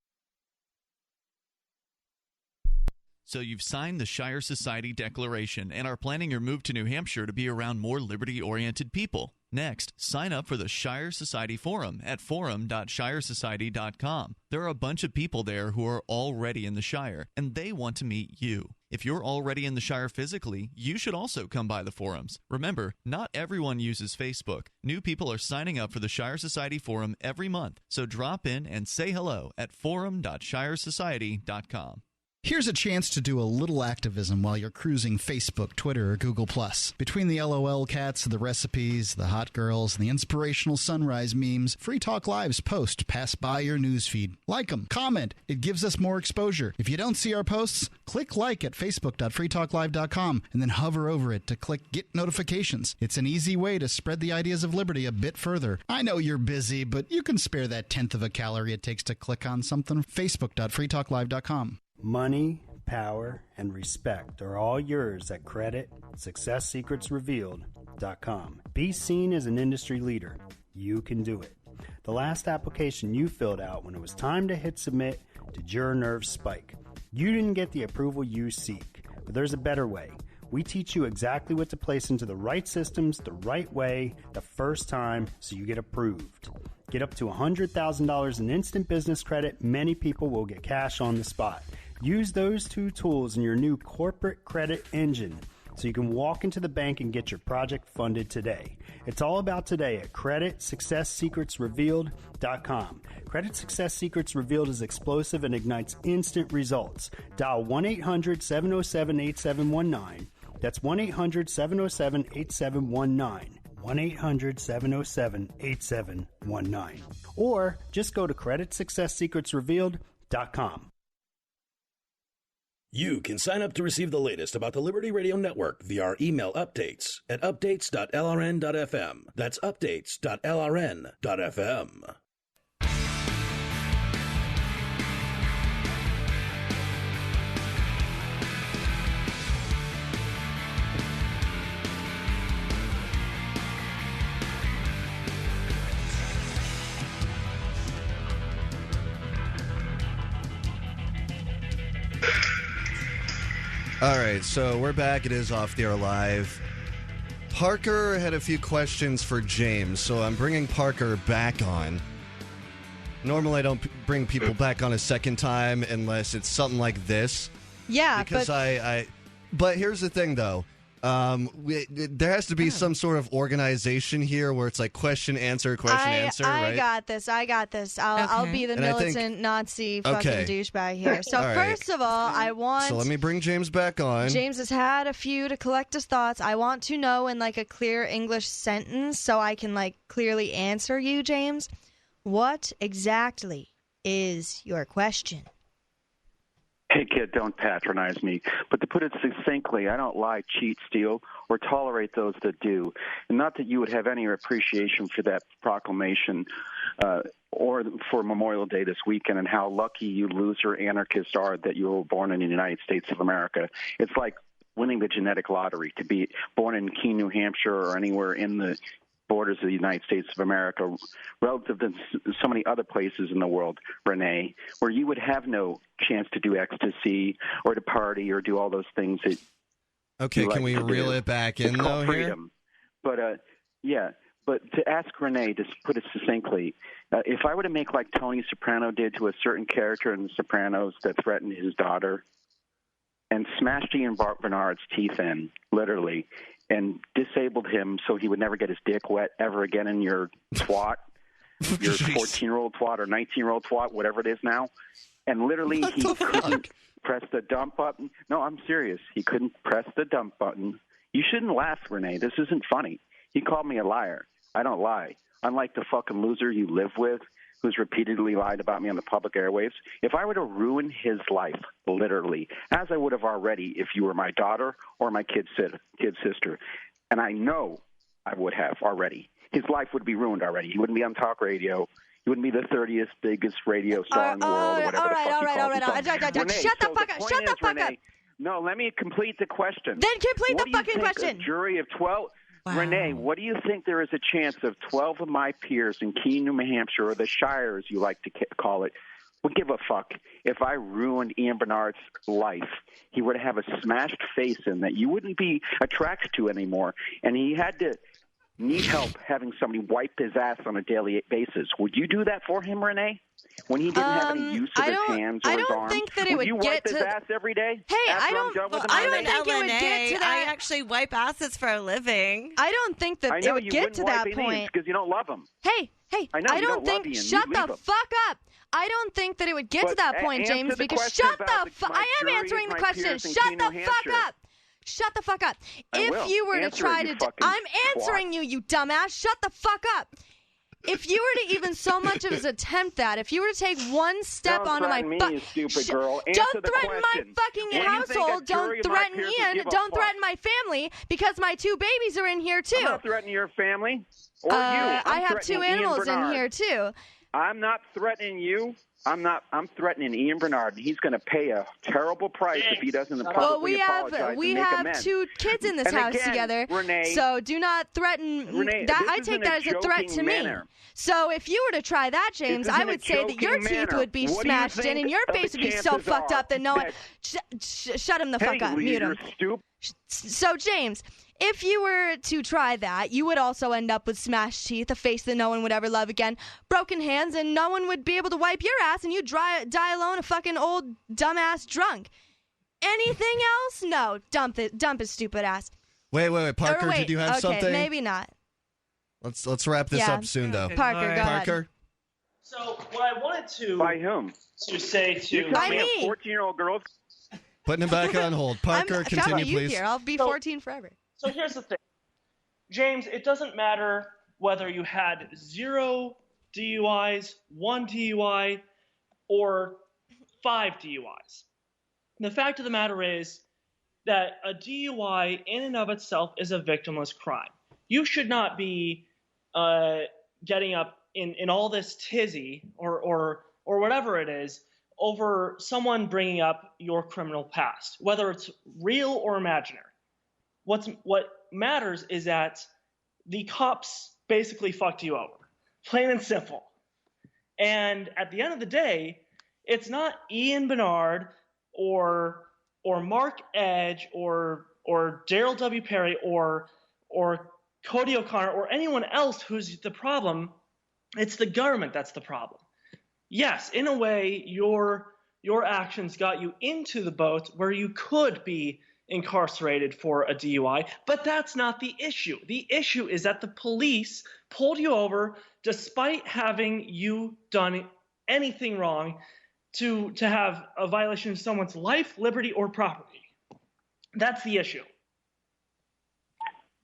So you've signed the Shire Society Declaration and are planning your move to New Hampshire to be around more liberty-oriented people. Next, sign up for the Shire Society Forum at forum.shiresociety.com. There are a bunch of people there who are already in the Shire, and they want to meet you. If you're already in the Shire physically, you should also come by the forums. Remember, not everyone uses Facebook. New people are signing up for the Shire Society Forum every month, so drop in and say hello at forum.shiresociety.com. Here's a chance to do a little activism while you're cruising Facebook, Twitter, or Google+. Between the LOL cats, the recipes, the hot girls, and the inspirational sunrise memes, Free Talk Live's posts pass by your newsfeed. Like them, comment. It gives us more exposure. If you don't see our posts, click like at facebook.freetalklive.com and then hover over it to click Get Notifications. It's an easy way to spread the ideas of liberty a bit further. I know you're busy, but you can spare that 1/10 of a calorie it takes to click on something. Facebook.freetalklive.com. Money, power, and respect are all yours at creditsuccesssecretsrevealed.com. Be seen as an industry leader. You can do it. The last application you filled out when it was time to hit submit did your nerves spike. You didn't get the approval you seek, but there's a better way. We teach you exactly what to place into the right systems the right way the first time so you get approved. Get up to $100,000 in instant business credit. Many people will get cash on the spot. Use those two tools in your new corporate credit engine. so you can walk into the bank and get your project funded today. It's all about today at CreditSuccessSecretsRevealed.com. Credit Success Secrets Revealed is explosive and ignites instant results. Dial 1-800-707-8719. That's 1-800-707-8719. 1-800-707-8719. Or just go to CreditSuccessSecretsRevealed.com. You can sign up to receive the latest about the Liberty Radio Network via our email updates at updates.lrn.fm. That's updates.lrn.fm. All right, so we're back. It is Off the Air Live. Parker had a few questions for James, so I'm bringing Parker back on. Normally, I don't bring people back on a second time unless it's something like this. Yeah, because But here's the thing, though. There has to be some sort of organization here where it's like question, answer, right? I got this. I'll be the militant Nazi fucking douchebag here. So first of all, I want... So let me bring James back on. James has had a few to collect his thoughts. I want to know in like a clear English sentence so I can like clearly answer you, James. What exactly is your question? Hey, kid, don't patronize me. But to put it succinctly, I don't lie, cheat, steal, or tolerate those that do. And not that you would have any appreciation for that proclamation or for Memorial Day this weekend and how lucky you loser anarchists are that you were born in the United States of America. It's like winning the genetic lottery to be born in Keene, New Hampshire, or anywhere in the borders of the United States of America, relative to so many other places in the world, Renee, where you would have no chance to do ecstasy or to party or do all those things that Okay, can we reel it back in, though, freedom. But, but to ask Renee, to put it succinctly, if I were to make like Tony Soprano did to a certain character in The Sopranos that threatened his daughter and smashed Ian Bernard's teeth in, literally, and disabled him so he would never get his dick wet ever again in your twat, your 14-year-old twat or 19-year-old twat, whatever it is now. And literally he couldn't press the dump button. No, I'm serious. He couldn't press the dump button. You shouldn't laugh, Renee. This isn't funny. He called me a liar. I don't lie. Unlike the fucking loser you live with who's repeatedly lied about me on the public airwaves, if I were to ruin his life, literally, as I would have already if you were my daughter or my kid's sister, and I know I would have already, his life would be ruined already. He wouldn't be on talk radio. He wouldn't be the 30th biggest radio star in the world or whatever the fuck he calls himself. Shut the fuck up. No, let me complete the question. Then complete the fucking question. A jury of 12... Wow. Renee, what do you think there is a chance of 12 of my peers in Keene, New Hampshire, or the Shire, as you like to call it, would give a fuck if I ruined Ian Bernard's life? He would have a smashed face in that you wouldn't be attracted to anymore, and he had to need help having somebody wipe his ass on a daily basis. Would you do that for him, Renee? When he didn't have any use of his hands or his arms? I don't think that it would you get wipe to his ass every day? Hey, I don't think it would get to that. I actually wipe asses for a living. I don't think that it would get to that point because you don't love him. Hey, I don't think. Shut the fuck up. I don't think that it would get to that point, James. Because shut the fuck. I am answering the question. Shut the fuck up. Shut the fuck up. If you were to try to, I'm answering you, you dumbass. Shut the fuck up. If you were to even so much as attempt that, if you were to take one step onto my you stupid girl. Don't threaten my fucking household. Don't threaten Ian. Don't threaten my family because my two babies are in here too. I'm not threatening your family or you. I have two animals in here too. I'm not threatening you. I'm threatening Ian Bernard, and he's going to pay a terrible price if he doesn't publicly apologize. We have two kids in this house together, Renee, so do not threaten. Renee, I take that as a threat to me. So if you were to try that, James, I would say that your teeth would be smashed in, and your face would be so fucked up that no one. Shut him the fuck up. Mute him. So James, if you were to try that, you would also end up with smashed teeth, a face that no one would ever love again, broken hands, and no one would be able to wipe your ass, and you'd die alone, a fucking old dumbass drunk. anything else? No, dump his stupid ass. Wait. Parker, did you have okay, something? Maybe not. Let's wrap this up soon, though. Parker, go ahead. Parker? So what I wanted to By whom? To say to You By me me. 14-year-old girls. Putting him back on hold. Parker, continue, please. Here. I'll be 14 forever. So here's the thing, James. It doesn't matter whether you had 0 DUIs, 1 DUI, or 5 DUIs. The fact of the matter is that a DUI in and of itself is a victimless crime. You should not be getting up in all this tizzy or whatever it is over someone bringing up your criminal past, whether it's real or imaginary. What matters is that the cops basically fucked you over, plain and simple. And at the end of the day, it's not Ian Bernard or Mark Edge or Daryl W. Perry or Cody O'Connor or anyone else who's the problem. It's the government that's the problem. Yes, in a way, your actions got you into the boat where you could be incarcerated for a DUI, but that's not the issue. The issue is that the police pulled you over despite having you done anything wrong to have a violation of someone's life, liberty, or property. That's the issue.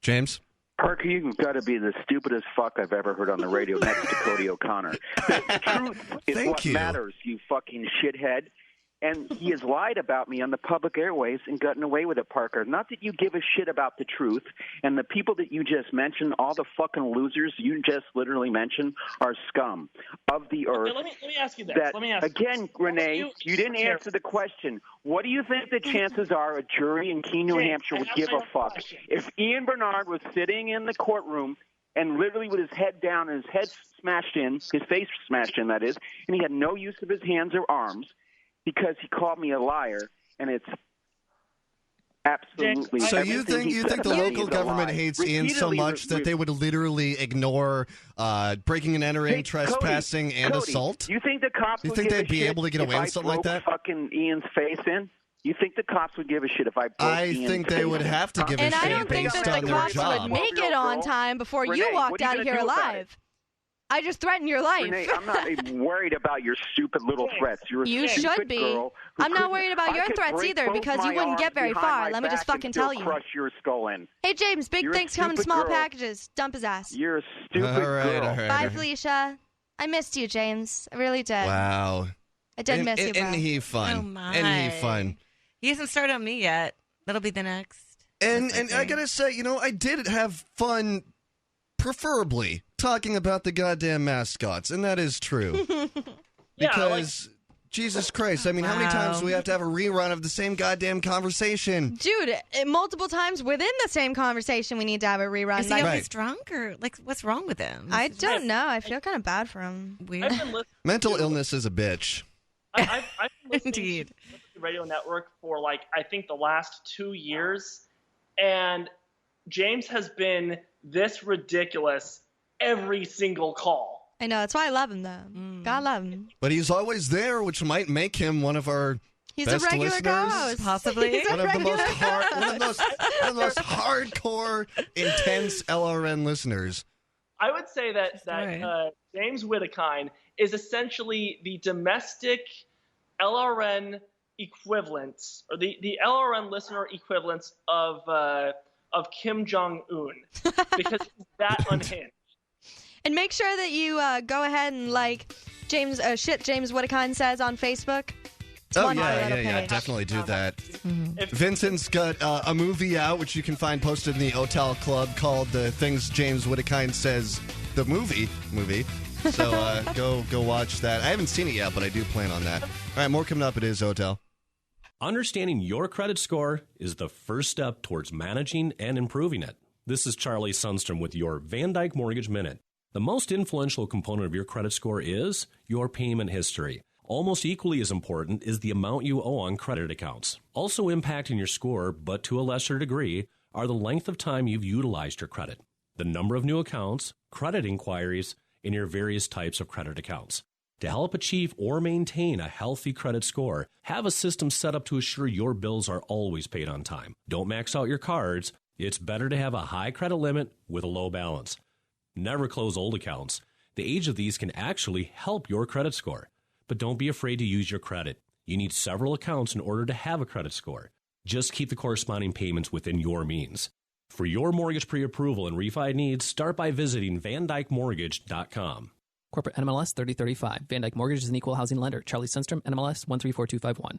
James? Parker, you've got to be the stupidest fuck I've ever heard on the radio next to Cody O'Connor. The truth is what matters, you fucking shithead. And he has lied about me on the public airways and gotten away with it, Parker. Not that you give a shit about the truth. And the people that you just mentioned, all the fucking losers you just literally mentioned, are scum of the earth. Okay, let me ask you this. Again, Renee, you didn't answer the question. What do you think the chances are a jury in Keene, New Hampshire would give a fuck if Ian Bernard was sitting in the courtroom and literally with his head down and his head smashed in, his face smashed in, that is, and he had no use of his hands or arms, because he called me a liar, and it's absolutely. So you think the local government hates Ian so much that they would literally ignore breaking and entering, trespassing, and assault? You think the cops? You think they'd be able to get away with something like that? Fucking Ian's face in. You think the cops would give a shit if I broke Ian's think they would have to give a shit based on their job. And I don't think that the cops would make it on time before you walked out of here alive. I just threatened your life. Renee, I'm not even worried about your stupid little threats. You should be. I'm not worried about your threats either because you wouldn't get very far. Let me just fucking tell you. Crush your skull in. Hey, James, big things come in small packages. Dump his ass. You're a stupid girl. Bye, Felicia. I missed you, James. I really did. Wow. I did miss you, bro. Isn't he fun? Oh, my. Isn't he fun? He hasn't started on me yet. That'll be the next. And I gotta say, I did have fun, preferably talking about the goddamn mascots, and that is true. Because, Jesus Christ, I mean, how many times do we have to have a rerun of the same goddamn conversation? Dude, multiple times within the same conversation we need to have a rerun. Is he always drunk, or, what's wrong with him? I don't know. I feel kind of bad for him. Weird. Mental illness is a bitch. I've been listening to the radio network for, I think the last 2 years, and James has been this ridiculous every single call. I know. That's why I love him, though. God love him. But he's always there, which might make him one of our He's best a regular listeners. co-host. Possibly. One of the most hardcore, intense LRN listeners. I would say that James Whittekine is essentially the domestic LRN equivalent, or the LRN listener equivalent of Kim Jong-un, because he's that unhinged. And make sure that you go ahead and James Whittekine says on Facebook. Yeah, definitely do that. Vincent's got a movie out, which you can find posted in the Otel Club, called The Things James Whittekine Says, the movie. So go watch that. I haven't seen it yet, but I do plan on that. All right, more coming up. It is Otel. Understanding your credit score is the first step towards managing and improving it. This is Charlie Sundstrom with your Van Dyke Mortgage Minute. The most influential component of your credit score is your payment history. Almost equally as important is the amount you owe on credit accounts. Also impacting your score, but to a lesser degree, are the length of time you've utilized your credit, the number of new accounts, credit inquiries, and your various types of credit accounts. To help achieve or maintain a healthy credit score, have a system set up to assure your bills are always paid on time. Don't max out your cards. It's better to have a high credit limit with a low balance. Never close old accounts. The age of these can actually help your credit score. But don't be afraid to use your credit. You need several accounts in order to have a credit score. Just keep the corresponding payments within your means. For your mortgage pre-approval and refi needs, start by visiting VanDykeMortgage.com. Corporate NMLS 3035. Van Dyke Mortgage is an equal housing lender. Charlie Sundstrom, NMLS 134251.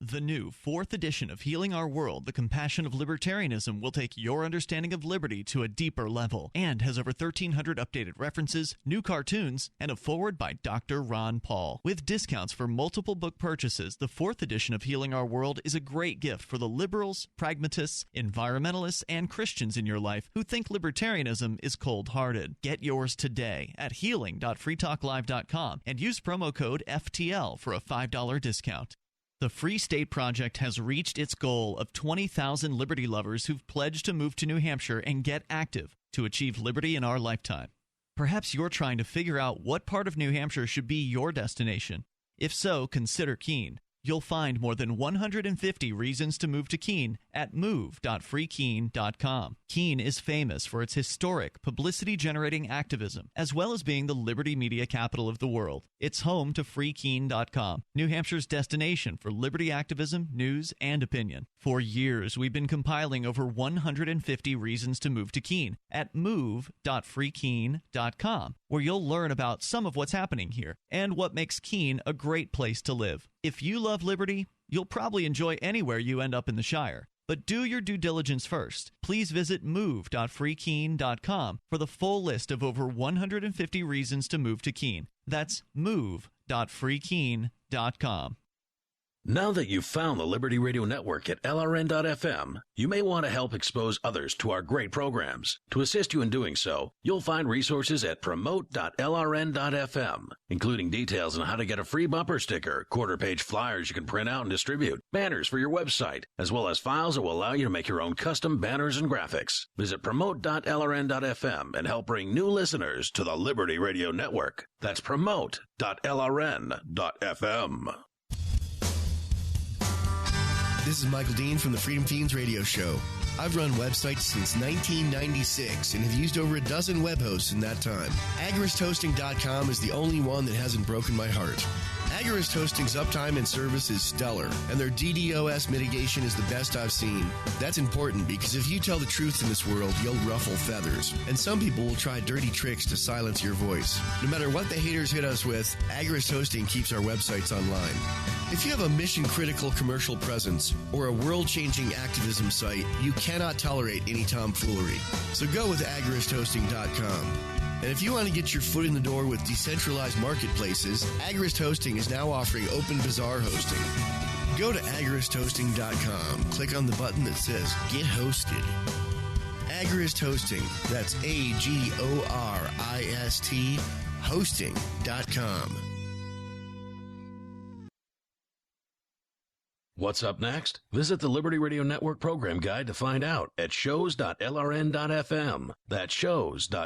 The new 4th edition of Healing Our World, The Compassion of Libertarianism, will take your understanding of liberty to a deeper level and has over 1,300 updated references, new cartoons, and a foreword by Dr. Ron Paul. With discounts for multiple book purchases, the 4th edition of Healing Our World is a great gift for the liberals, pragmatists, environmentalists, and Christians in your life who think libertarianism is cold-hearted. Get yours today at healing.freetalklive.com and use promo code FTL for a $5 discount. The Free State Project has reached its goal of 20,000 liberty lovers who've pledged to move to New Hampshire and get active to achieve liberty in our lifetime. Perhaps you're trying to figure out what part of New Hampshire should be your destination. If so, consider Keene. You'll find more than 150 reasons to move to Keene at move.freekeene.com. Keene is famous for its historic, publicity-generating activism, as well as being the liberty media capital of the world. It's home to freekeene.com, New Hampshire's destination for liberty activism, news, and opinion. For years, we've been compiling over 150 reasons to move to Keene at move.freekeene.com, where you'll learn about some of what's happening here and what makes Keene a great place to live. If you love liberty, you'll probably enjoy anywhere you end up in the Shire. But do your due diligence first. Please visit move.freekeene.com for the full list of over 150 reasons to move to Keene. That's move.freekeene.com. Now that you've found the Liberty Radio Network at LRN.FM, you may want to help expose others to our great programs. To assist you in doing so, you'll find resources at promote.lrn.fm, including details on how to get a free bumper sticker, quarter-page flyers you can print out and distribute, banners for your website, as well as files that will allow you to make your own custom banners and graphics. Visit promote.lrn.fm and help bring new listeners to the Liberty Radio Network. That's promote.lrn.fm. This is Michael Dean from the Freedom Teens radio show. I've run websites since 1996 and have used over a dozen web hosts in that time. AgoristHosting.com is the only one that hasn't broken my heart. Agorist Hosting's uptime and service is stellar, and their DDoS mitigation is the best I've seen. That's important because if you tell the truth in this world, you'll ruffle feathers, and some people will try dirty tricks to silence your voice. No matter what the haters hit us with, Agorist Hosting keeps our websites online. If you have a mission-critical commercial presence or a world-changing activism site, you cannot tolerate any tomfoolery. So go with AgoristHosting.com. And if you want to get your foot in the door with decentralized marketplaces, Agorist Hosting is now offering Open Bazaar hosting. Go to agoristhosting.com, click on the button that says Get Hosted. Agorist Hosting, that's A-G-O-R-I-S-T, hosting.com. What's up next? Visit the Liberty Radio Network program guide to find out at shows.lrn.fm. That's shows.lrn.fm.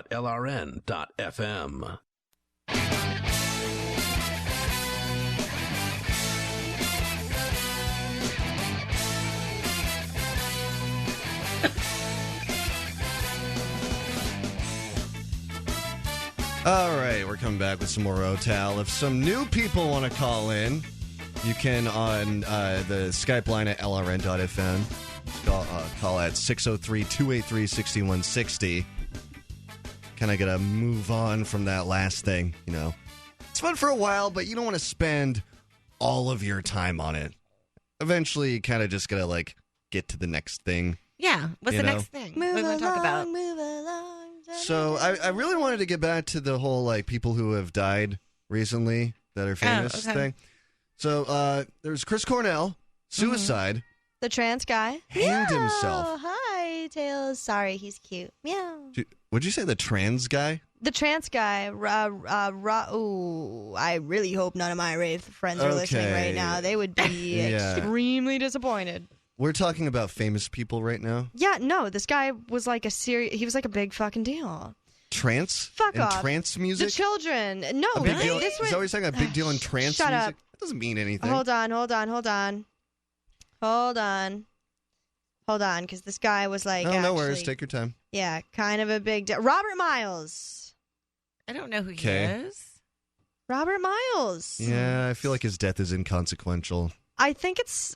All right, we're coming back with some more OTAL. If some new people want to call in, you can on the Skype line at lrn.fm. Call at 603-283-6160. Kind of got to move on from that last thing, you know. It's fun for a while, but you don't want to spend all of your time on it. Eventually, you kind of just got to, like, get to the next thing. Yeah, what's the next thing? What do you want to talk about? Move along. So I really wanted to get back to the whole, like, people who have died recently that are famous thing. So there's Chris Cornell, suicide. The trans guy. Hanged himself. Hi, Tails. Sorry, he's cute. Meow. Would you say the trans guy? The trans guy. Ooh, I really hope none of my Wraith friends are listening right now. They would be extremely disappointed. We're talking about famous people right now. Yeah, no, this guy was like he was like a big fucking deal. trance? Fuck and off. trance music? The children. No, A big deal, this is that what you're saying? A big deal in trance Shut music? up. That doesn't mean anything. Hold on, because this guy was like, No worries. Take your time. Yeah, kind of a big deal. Robert Miles. I don't know who he Okay. is. Robert Miles. Yeah, I feel like his death is inconsequential. I think it's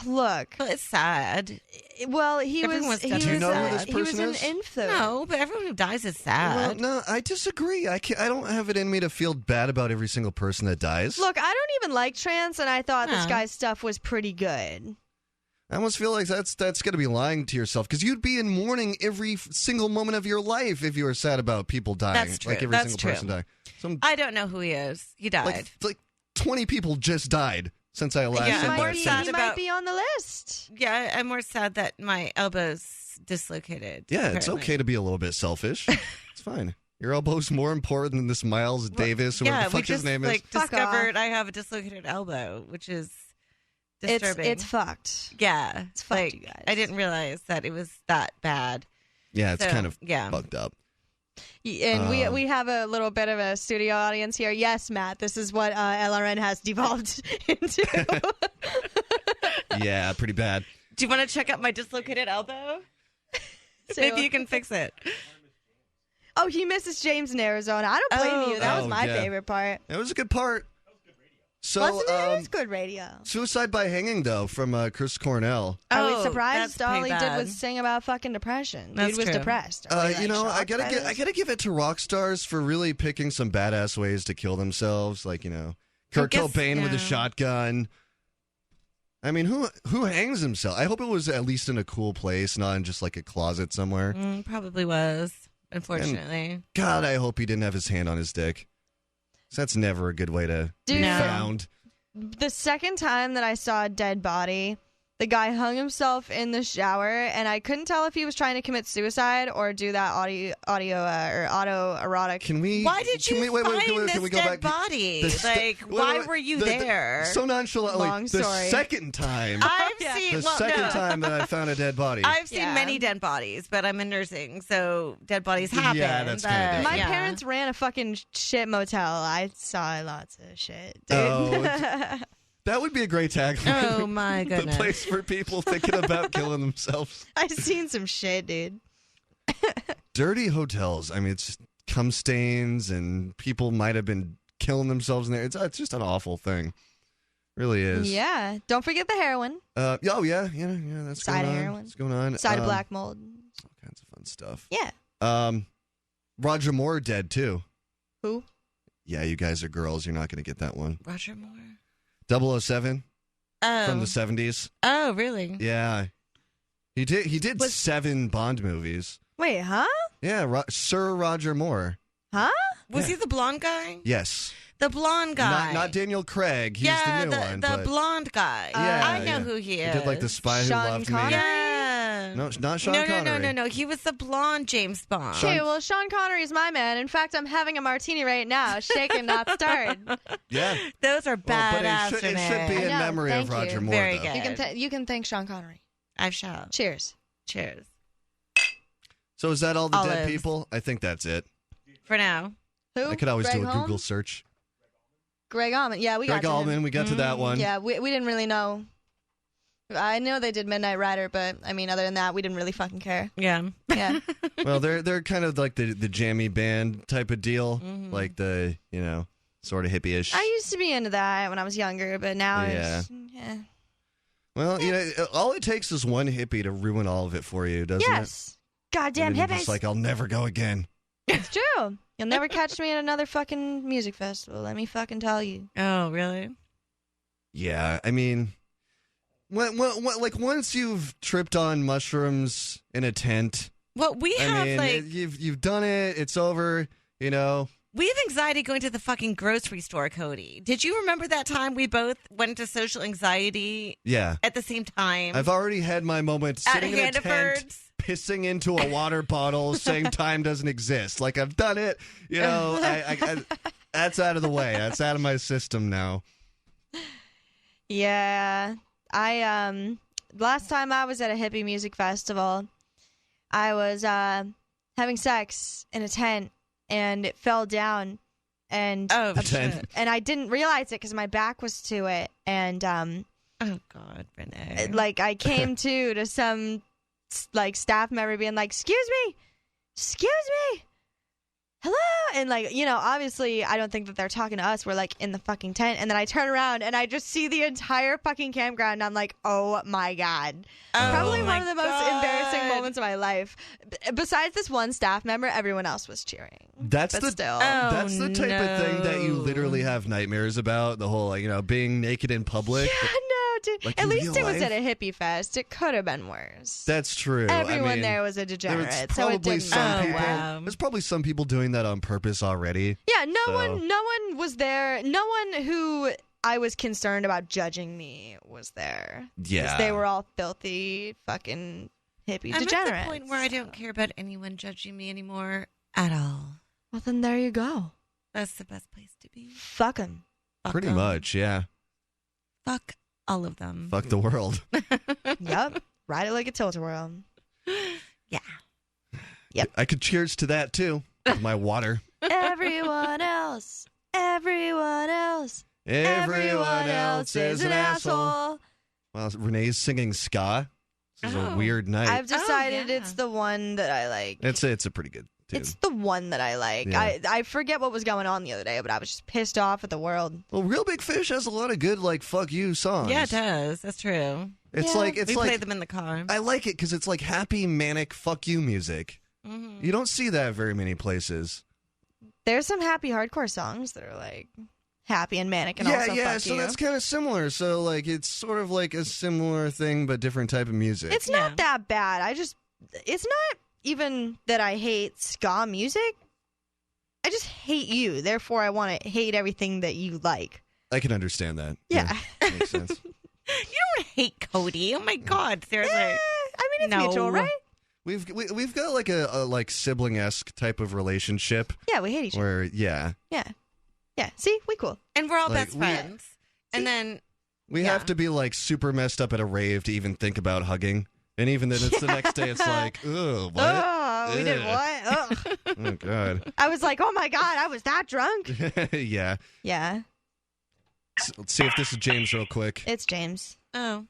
look. Well, it's sad. Well, he Everyone was. was dead. Do you know who this He was person an is? info. No, but everyone who dies is sad. Well, no, I disagree. I don't have it in me to feel bad about every single person that dies. Look, I don't even like trance, and I thought this No. guy's stuff was pretty good. I almost feel like that's going to be lying to yourself because you'd be in mourning every single moment of your life if you were sad about people dying. That's true. Like every That's single person true. dying. I don't know who he is. He died. Like 20 people just died since I last said I'm more that. sad He about. might be on the list. Yeah, I'm more sad that my elbow's dislocated. Yeah, it's apparently. okay to be a little bit selfish. It's fine. Your elbow's more important than this Miles Davis, whoever Yeah, the fuck we just his name is. discovered I have a dislocated elbow, which is disturbing. It's fucked. Yeah, it's fucked, you guys. I didn't realize that it was that bad. Yeah, it's So, kind of yeah. fucked up. And we have a little bit of a studio audience here. Yes, Matt, this is what LRN has devolved into. Yeah, pretty bad. Do you want to check out my dislocated elbow? Maybe you can fix it. Oh, he misses James in Arizona. I don't blame you. That was my favorite part. It was a good part. So, Wasn't it? It was good radio. Suicide by Hanging, though, from Chris Cornell. Are we Oh, surprised? that's All pretty he did bad. was sing about fucking depression. That's Dude was true. depressed. Are we, You know, I shocked by this? gotta give it to rock stars for really picking some badass ways to kill themselves. Like, Kurt guess, Cobain with a yeah. shotgun. I mean, who hangs himself? I hope it was at least in a cool place, not in just like a closet somewhere. Probably was, unfortunately. God, I hope he didn't have his hand on his dick. 'Cause that's never a good way to be Dude. found. The second time that I saw a dead body, the guy hung himself in the shower, and I couldn't tell if he was trying to commit suicide or do that audio or autoerotic. Can we? Why did you wait, find can this we go dead back? body? Wait, Why were you there? So nonchalantly. Long The story. second time. I've seen The second time that I found a dead body. I've seen many dead bodies, but I'm in nursing, so dead bodies happen. Yeah, that's kinda different. My yeah. parents ran a fucking shit motel. I saw lots of shit, dude. Oh, that would be a great tagline. Oh, my The goodness. place for people thinking about killing themselves. I've seen some shit, dude. Dirty hotels. I mean, it's cum stains and people might have been killing themselves in there. It's just an awful thing. Really is. Yeah. Don't forget the heroin. Yeah, that's Side going on. heroin. What's going on? Side of black mold. All kinds of fun stuff. Yeah. Roger Moore dead too. Who? Yeah, you guys are girls. You're not going to get that one. Roger Moore. 007 Oh. from the 70s. Oh, really? Yeah. He did 7 Bond movies. Wait, huh? Yeah, Sir Roger Moore. Huh? Was he the blonde guy? Yes. The blonde guy. Not Daniel Craig. He's yeah, the new one. the but blonde guy. Yeah, I know yeah. who he He is. did like The Spy Who Loved Me. Yeah. No, not Sean Connery. No. He was the blonde James Bond. Okay, well, Sean Connery's my man. In fact, I'm having a martini right now. Shaken, not stirred. Yeah. Those are badass. It should be in I know, memory of thank Roger you. Moore. Very though. good. You can thank Sean Connery. I shall. Cheers. Cheers. So is that all the dead Olives. people? I think that's it. For now. Who? I could always Greg do a Holmes? Google search. Greg Allman. Yeah, we Greg got to Allman, him. we got to that one. Yeah, we didn't really know. I know they did Midnight Rider, but I mean, other than that, we didn't really fucking care. Yeah. Yeah. Well, they're kind of like the jammy band type of deal, Mm-hmm. like the sort of hippie-ish. I used to be into that when I was younger, but now it's Well, all it takes is one hippie to ruin all of it for you, doesn't it? Yes. Goddamn And then you're hippies. just like, I'll never go again. It's true. You'll never catch me at another fucking music festival. Let me fucking tell you. Oh, really? Yeah, I mean, like once you've tripped on mushrooms in a tent, Well, we have you've done it. It's over. we have anxiety going to the fucking grocery store, Cody. Did you remember that time we both went to social anxiety? Yeah. At the same time. I've already had my moment At sitting in a tent, Hannaford's. pissing into a water bottle, saying time doesn't exist. Like I've done it. I that's out of the way. That's out of my system now. Yeah. I last time I was at a hippie music festival, I was having having sex in a tent, and it fell down, and tent. and I didn't realize it because my back was to it, and oh God, Renee! Like I came to some like staff member being like, excuse me, hello, and like, you know, obviously I don't think that they're talking to us. We're like in the fucking tent, and then I turn around and I just see the entire fucking campground, and I'm like, oh my God. Probably one of the most embarrassing moments of my life. Besides this one staff member, everyone else was cheering. That's but the still. That's the type of thing that you literally have nightmares about. The whole, like, you know, being naked in public. Yeah, no, dude. Like at in least it real was life? at a hippie fest. It could have been worse. That's true. Everyone I mean, there was a degenerate, there's so it probably didn't some matter. people. There's probably some people doing that on purpose already. Yeah, no So- one was there. No one who I was concerned about judging me was there. 'Cause Yeah. they were all filthy fucking hippie I'm degenerates. at the point where I don't care about anyone judging me anymore at all. Well, then there you go. That's the best place to be. Fuck them. Pretty much, yeah. Fuck all of them. Fuck the world. Yep. Ride it like a tilt-a-whirl. Yeah. Yep. I could cheers to that too. With my water. Everyone else. Everyone else. Everyone else is an asshole. Well, Renee's singing ska. This is a weird night. I've decided it's the one that I like. It's a pretty good tune. It's the one that I like. Yeah. I forget what was going on the other day, but I was just pissed off at the world. Well, Real Big Fish has a lot of good, like, fuck you songs. Yeah, it does. That's true. It's we play them in the car. I like it because it's like happy, manic, fuck you music. Mm-hmm. You don't see that very many places. There's some happy hardcore songs that are like happy and manic and also yeah. fuck So you. that's kind of similar. So like, it's sort of like a similar thing, but different type of music. It's not that bad. It's not even that I hate ska music. I just hate you. Therefore, I want to hate everything that you like. I can understand that. Yeah. Makes sense. You don't hate Cody. Oh my God, seriously. I mean, it's mutual, right? We've got like a like sibling-esque type of relationship. Yeah, we hate each other. Where yeah. Yeah. See, we cool. And we're all Like, best friends. And then We have to be like super messed up at a rave to even think about hugging. And even then it's the next day, it's like, ugh, what? Oh, we did Ugh. what? Ugh. Oh, God. I was like, oh my God, I was that drunk. Yeah. Yeah, Let's see if this is James real quick. it's James. Oh.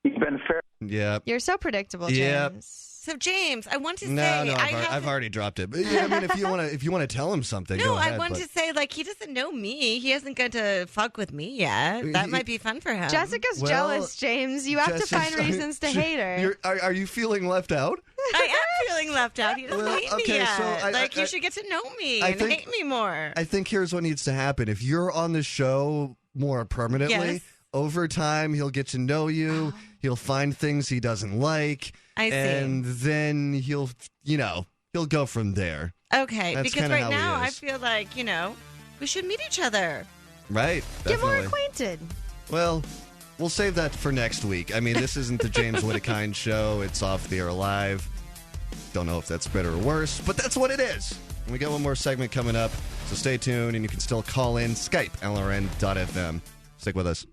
You've been fair. Yeah. You're so predictable, Yep. James. So James, I want to say No, I've already dropped it. But yeah, I mean, if you want to tell him something, No, go ahead. I want to say, like, he doesn't know me. He hasn't got to fuck with me yet. That might be fun for him. Jessica's jealous, James. You have to find reasons to hate her. Are you feeling left out? I am feeling left out. He doesn't hate me okay, yet. so you should get to know me I and think- hate me more. I think here's what needs to happen. If you're on the show more permanently, Yes. over time he'll get to know you. He'll find things he doesn't like. I see. And then he'll go from there. Okay, That's because kinda right how he now I is. feel like, we should meet each other. Right. Get more Definitely. acquainted. Well, we'll save that for next week. I mean, this isn't the James Whittakind show. It's Off the Air Live. Don't know if that's better or worse, but that's what it is. And we got one more segment coming up, so stay tuned, and you can still call in Skype, LRN.FM. Stick with us.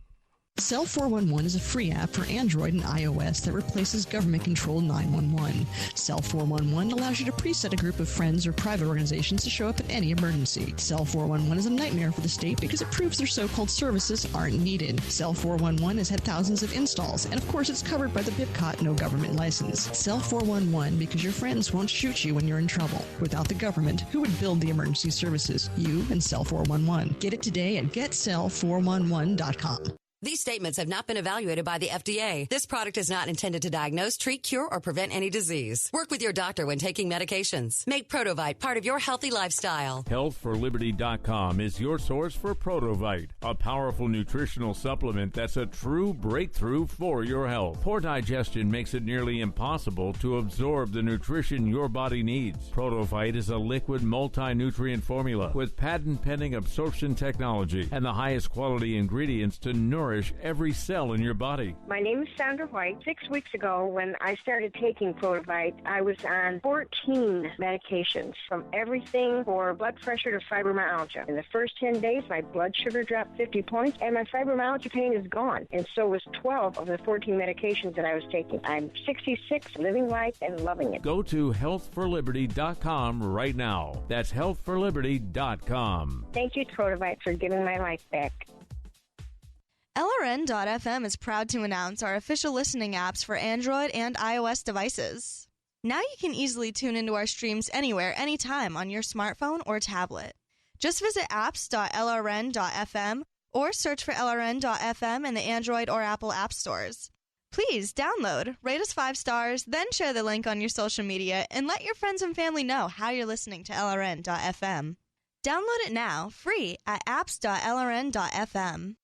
Cell 411 is a free app for Android and iOS that replaces government-controlled 911. Cell 411 allows you to preset a group of friends or private organizations to show up at any emergency. Cell 411 is a nightmare for the state because it proves their so-called services aren't needed. Cell 411 has had thousands of installs, and of course it's covered by the BIPCOT no government license. Cell 411 because your friends won't shoot you when you're in trouble. Without the government, who would build the emergency services? You and Cell 411. Get it today at getcell411.com. These statements have not been evaluated by the FDA. This product is not intended to diagnose, treat, cure, or prevent any disease. Work with your doctor when taking medications. Make Protovite part of your healthy lifestyle. HealthForLiberty.com is your source for Protovite, a powerful nutritional supplement that's a true breakthrough for your health. Poor digestion makes it nearly impossible to absorb the nutrition your body needs. Protovite is a liquid multi-nutrient formula with patent-pending absorption technology and the highest quality ingredients to nourish nourish every cell in your body. My name is Sandra White. 6 weeks ago, when I started taking Protavite, I was on 14 medications, from everything for blood pressure to fibromyalgia. In the first 10 days, my blood sugar dropped 50 points, and my fibromyalgia pain is gone. And so was 12 of the 14 medications that I was taking. I'm 66, living life and loving it. Go to healthforliberty.com right now. That's healthforliberty.com. Thank you, Protavite, for giving my life back. LRN.FM is proud to announce our official listening apps for Android and iOS devices. Now you can easily tune into our streams anywhere, anytime on your smartphone or tablet. Just visit apps.lrn.fm or search for LRN.FM in the Android or Apple app stores. Please download, rate us 5 stars, then share the link on your social media, and let your friends and family know how you're listening to LRN.FM. Download it now, free, at apps.lrn.fm.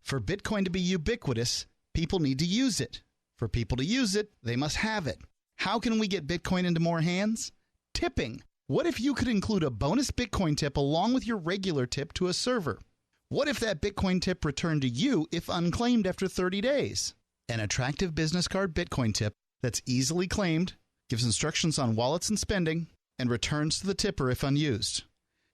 For Bitcoin to be ubiquitous, people need to use it. For people to use it, they must have it. How can we get Bitcoin into more hands? Tipping. What if you could include a bonus Bitcoin tip along with your regular tip to a server? What if that Bitcoin tip returned to you if unclaimed after 30 days? An attractive business card Bitcoin tip that's easily claimed, gives instructions on wallets and spending, and returns to the tipper if unused.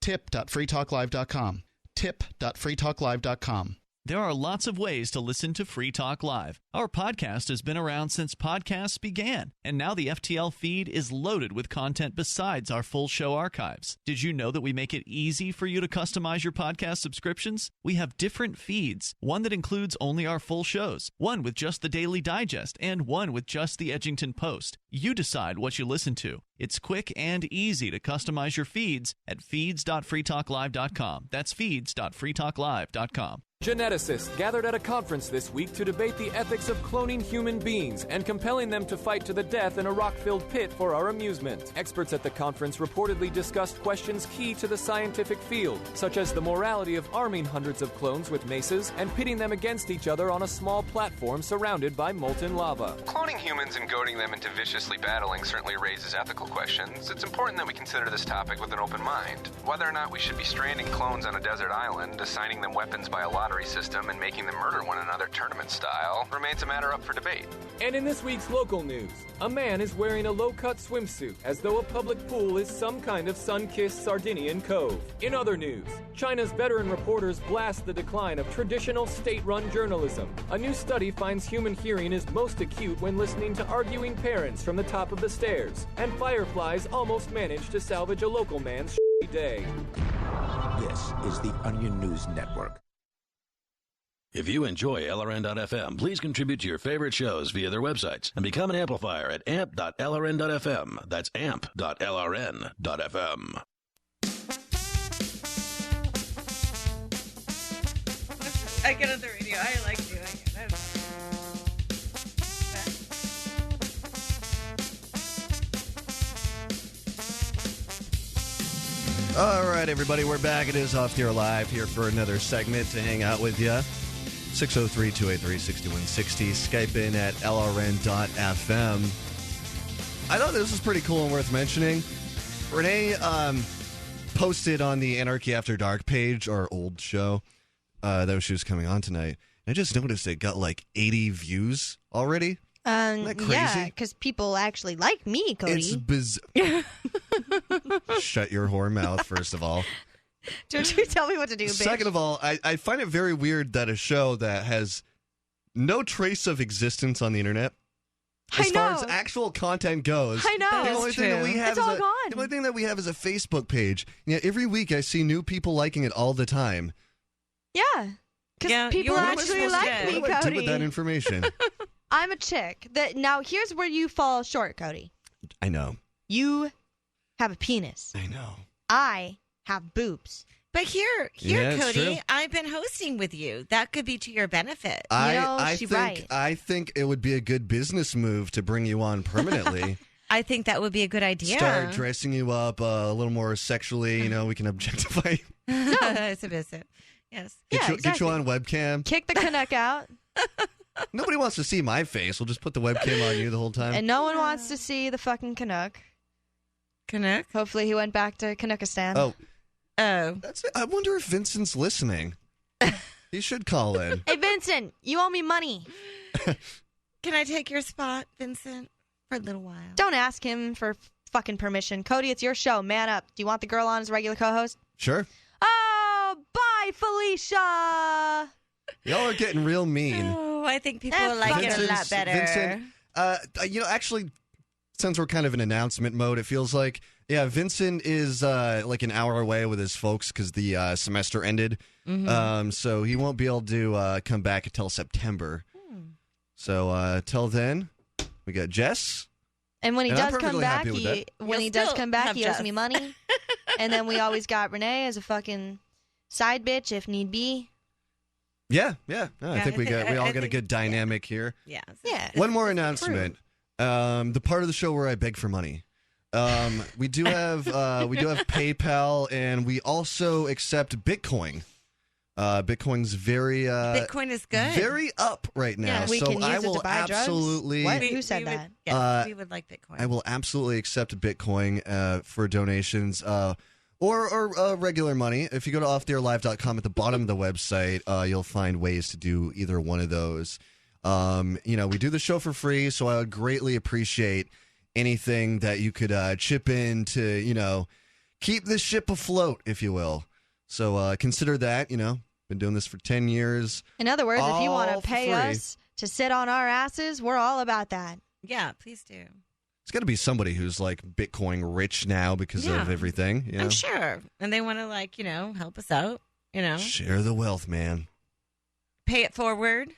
Tip.freetalklive.com. Tip.freetalklive.com. There are lots of ways to listen to Free Talk Live. Our podcast has been around since podcasts began, and now the FTL feed is loaded with content besides our full show archives. Did you know that we make it easy for you to customize your podcast subscriptions? We have different feeds, one that includes only our full shows, one with just the Daily Digest, and one with just the Edgington Post. You decide what you listen to. It's quick and easy to customize your feeds at feeds.freetalklive.com. That's feeds.freetalklive.com. Geneticists gathered at a conference this week to debate the ethics of cloning human beings and compelling them to fight to the death in a rock-filled pit for our amusement. Experts at the conference reportedly discussed questions key to the scientific field, such as the morality of arming hundreds of clones with maces and pitting them against each other on a small platform surrounded by molten lava. Cloning humans and goading them into viciously battling certainly raises ethical questions. It's important that we consider this topic with an open mind. Whether or not we should be stranding clones on a desert island, assigning them weapons by a lottery system, and making them murder one another tournament style remains a matter up for debate. And in this week's local news, a man is wearing a low-cut swimsuit as though a public pool is some kind of sun-kissed Sardinian cove. In other news, China's veteran reporters blast the decline of traditional state-run journalism. A new study finds human hearing is most acute when listening to arguing parents from the top of the stairs. And fireflies almost managed to salvage a local man's shitty day. This is the Onion News Network. If you enjoy LRN.FM, please contribute to your favorite shows via their websites and become an amplifier at amp.lrn.fm. That's amp.lrn.fm. I get on the radio. I like doing it. All right, everybody, we're back. It is Off the Air Live here for another segment to hang out with you. 603-283-6160. Skype in at lrn.fm. I thought this was pretty cool and worth mentioning. Renee posted on the Anarchy After Dark page, our old show, that she was coming on tonight. And I just noticed it got like 80 views already. Isn't that crazy? Yeah, because people actually like me, Cody. It's bizarre. Shut your whore mouth, first of all. Don't you tell me what to do, bitch. Second of all, I find it very weird that a show that has no trace of existence on the internet, as far as actual content goes, I know. the only thing that we have It's all gone. The only thing that we have is a Facebook page. Every week I see new people liking it all the time. Yeah, because people actually like me, What do I do Cody. with that information? I'm a chick. Now, here's where you fall short, Cody. I know. You have a penis. I know. I have boobs. But here, Yeah, it's Cody, true. I've been hosting with you. That could be to your benefit. I think it would be a good business move to bring you on permanently. I think that would be a good idea. Start dressing you up a little more sexually. We can objectify. It's a visit. Yes. Get you on webcam. Kick the Canuck out. Nobody wants to see my face. We'll just put the webcam on you the whole time. And no one wants to see the fucking Canuck. Canuck? Hopefully he went back to Canuckistan. Oh. I wonder if Vincent's listening. He should call in. Hey, Vincent, you owe me money. Can I take your spot, Vincent, for a little while? Don't ask him for fucking permission. Cody, it's your show. Man up. Do you want the girl on as regular co-host? Sure. Oh, bye, Felicia. Y'all are getting real mean. Oh, I think people will like it a lot better. Vincent, actually, since we're kind of in announcement mode, it feels like, yeah, Vincent is like an hour away with his folks because the semester ended. Mm-hmm. So he won't be able to come back until September. So till then, we got Jess. And when he does come back, he owes me money. And then we always got Renee as a fucking side bitch if need be. Yeah. No, I think we all got a good dynamic here. Yeah. One more announcement. The part of the show where I beg for money. We do have PayPal, and we also accept Bitcoin. Bitcoin's very Bitcoin is good. Very up right now. Yeah, we so can use I it will to buy absolutely. drugs. What? Who said that? Yes, we would like Bitcoin. I will absolutely accept Bitcoin for donations. Or regular money. If you go to offtheairlive.com at the bottom of the website, you'll find ways to do either one of those. We do the show for free, so I would greatly appreciate anything that you could chip in to, keep this ship afloat, if you will. So consider that, been doing this for 10 years. In other words, if you want to all for pay free. us to sit on our asses, we're all about that. Yeah, please do. It's got to be somebody who's like Bitcoin rich now because of everything. I'm sure. And they want to help us out, Share the wealth, man. Pay it forward.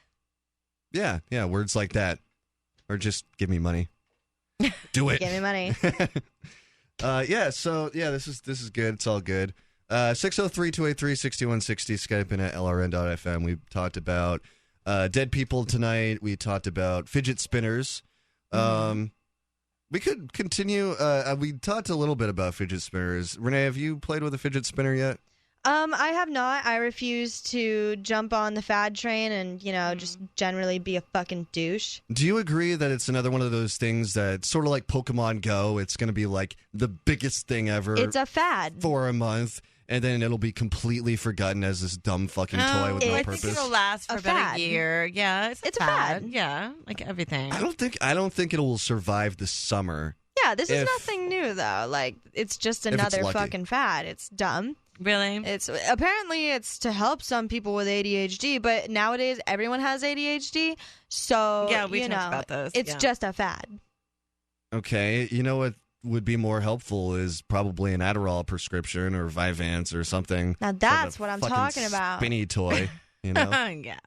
Yeah, words like that. Or just give me money. Do it. Give me money. This is good. It's all good. 603-283-6160, Skype in at LRN.FM. We talked about dead people tonight. We talked about fidget spinners. We could continue. We talked a little bit about fidget spinners. Renee, have you played with a fidget spinner yet? I have not. I refuse to jump on the fad train and, just generally be a fucking douche. Do you agree that it's another one of those things that's sort of like Pokemon Go? It's going to be like the biggest thing ever. It's a fad. For a month. And then it'll be completely forgotten as this dumb fucking toy with no purpose. I think it'll last for about a year. Yeah, it's a fad. Yeah, like everything. I don't think it will survive the summer. Yeah, this is nothing new though. Like it's just another fucking fad. It's dumb. Really? It's to help some people with ADHD, but nowadays everyone has ADHD. So yeah, we talked about those. It's just a fad. Okay, you know what would be more helpful is probably an Adderall prescription or Vyvanse or something. Now that's what I'm talking about. Spinny toy, Yeah.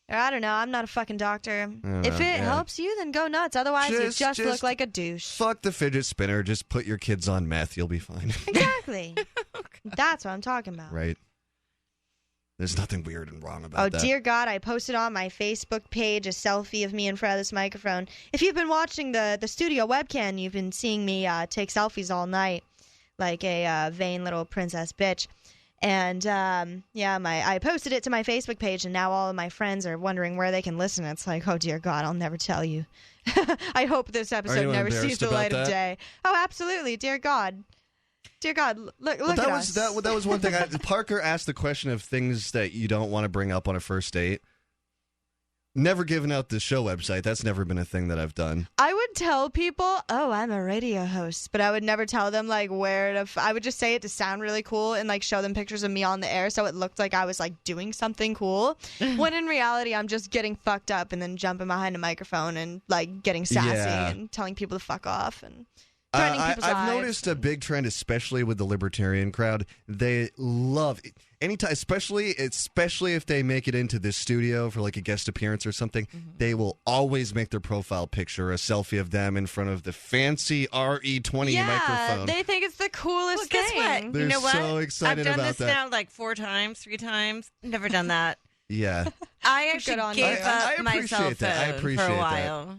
I don't know. I'm not a fucking doctor. If it helps you, then go nuts. Otherwise, you just look like a douche. Fuck the fidget spinner. Just put your kids on meth. You'll be fine. Exactly. That's what I'm talking about. Right. There's nothing weird and wrong about that. Oh, dear God. I posted on my Facebook page a selfie of me in front of this microphone. If you've been watching the studio webcam, you've been seeing me take selfies all night like a vain little princess bitch. And, I posted it to my Facebook page, and now all of my friends are wondering where they can listen. It's like, oh, dear God, I'll never tell you. I hope this episode never sees the light of day. Oh, absolutely. Dear God. Dear God, look at us. That was one thing. Parker asked the question of things that you don't want to bring up on a first date. Never given out the show website. That's never been a thing that I've done. I would tell people, oh, I'm a radio host, but I would never tell them like where to. I would just say it to sound really cool and like show them pictures of me on the air, so it looked like I was like doing something cool. When in reality, I'm just getting fucked up and then jumping behind a microphone and like getting sassy and telling people to fuck off and. I've noticed a big trend, especially with the libertarian crowd. They love anytime, especially if they make it into this studio for like a guest appearance or something. Mm-hmm. They will always make their profile picture a selfie of them in front of the fancy RE20 microphone. They think it's the coolest thing. Guess what? They're you know what? so excited about that. I've done this now like 4 times, 3 times. Never done that. Yeah, I actually gave up my cell phone for a while.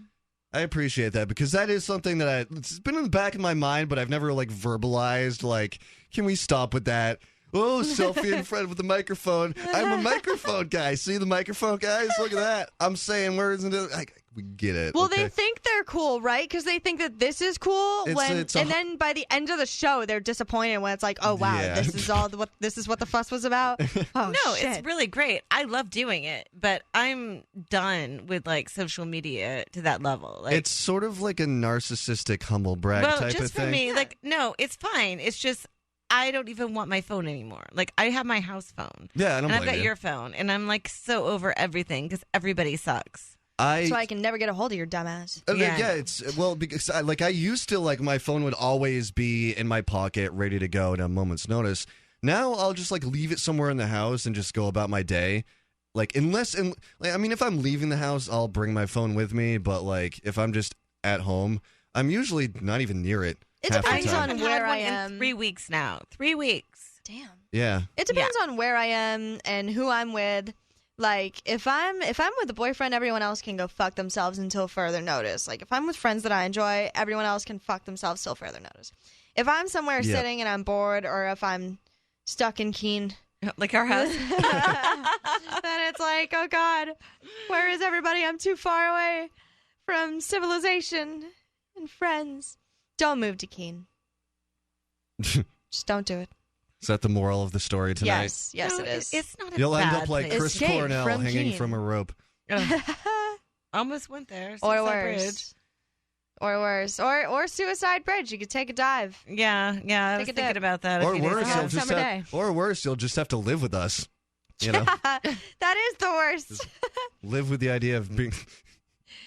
I appreciate that because that is something that it's been in the back of my mind, but I've never like verbalized. Like, can we stop with that? Oh, selfie in front of the microphone. I'm a microphone guy. See the microphone guys? Look at that. I'm saying words and like, get it. Well, okay? they think they're cool, right? Because they think that this is cool. And then by the end of the show, they're disappointed when it's like, oh wow, this is what the fuss was about. Oh no, shit. It's really great. I love doing it, but I'm done with like social media to that level. Like, it's sort of like a narcissistic humble brag type of thing. Well, just for me, like, no, it's fine. It's just I don't even want my phone anymore. Like, I have my house phone. Yeah, I don't and I've blame got you. your phone, and I'm like so over everything because everybody sucks. So I can never get a hold of your dumbass. Because I used to, like, my phone would always be in my pocket, ready to go at a moment's notice. Now I'll just like leave it somewhere in the house and just go about my day. Like, if I'm leaving the house, I'll bring my phone with me. But like, if I'm just at home, I'm usually not even near it. It depends on where I am. In 3 weeks now. 3 weeks. Damn. Yeah. It depends on where I am and who I'm with. Like, if I'm with a boyfriend, everyone else can go fuck themselves until further notice. Like, if I'm with friends that I enjoy, everyone else can fuck themselves till further notice. If I'm somewhere sitting and I'm bored, or if I'm stuck in Keene, like our house, then it's like, oh God, where is everybody? I'm too far away from civilization and friends. Don't move to Keene. Just don't do it. Is that the moral of the story tonight? Yes, it is. It's not a You'll bad end up like thing. Chris Cornell hanging from a rope. Almost went there. Or Suicide worse. Bridge. Or worse. Or Suicide Bridge. You could take a dive. Yeah. I was thinking about that. Or worse, you'll just have to live with us. You know? That is the worst. Live with the idea of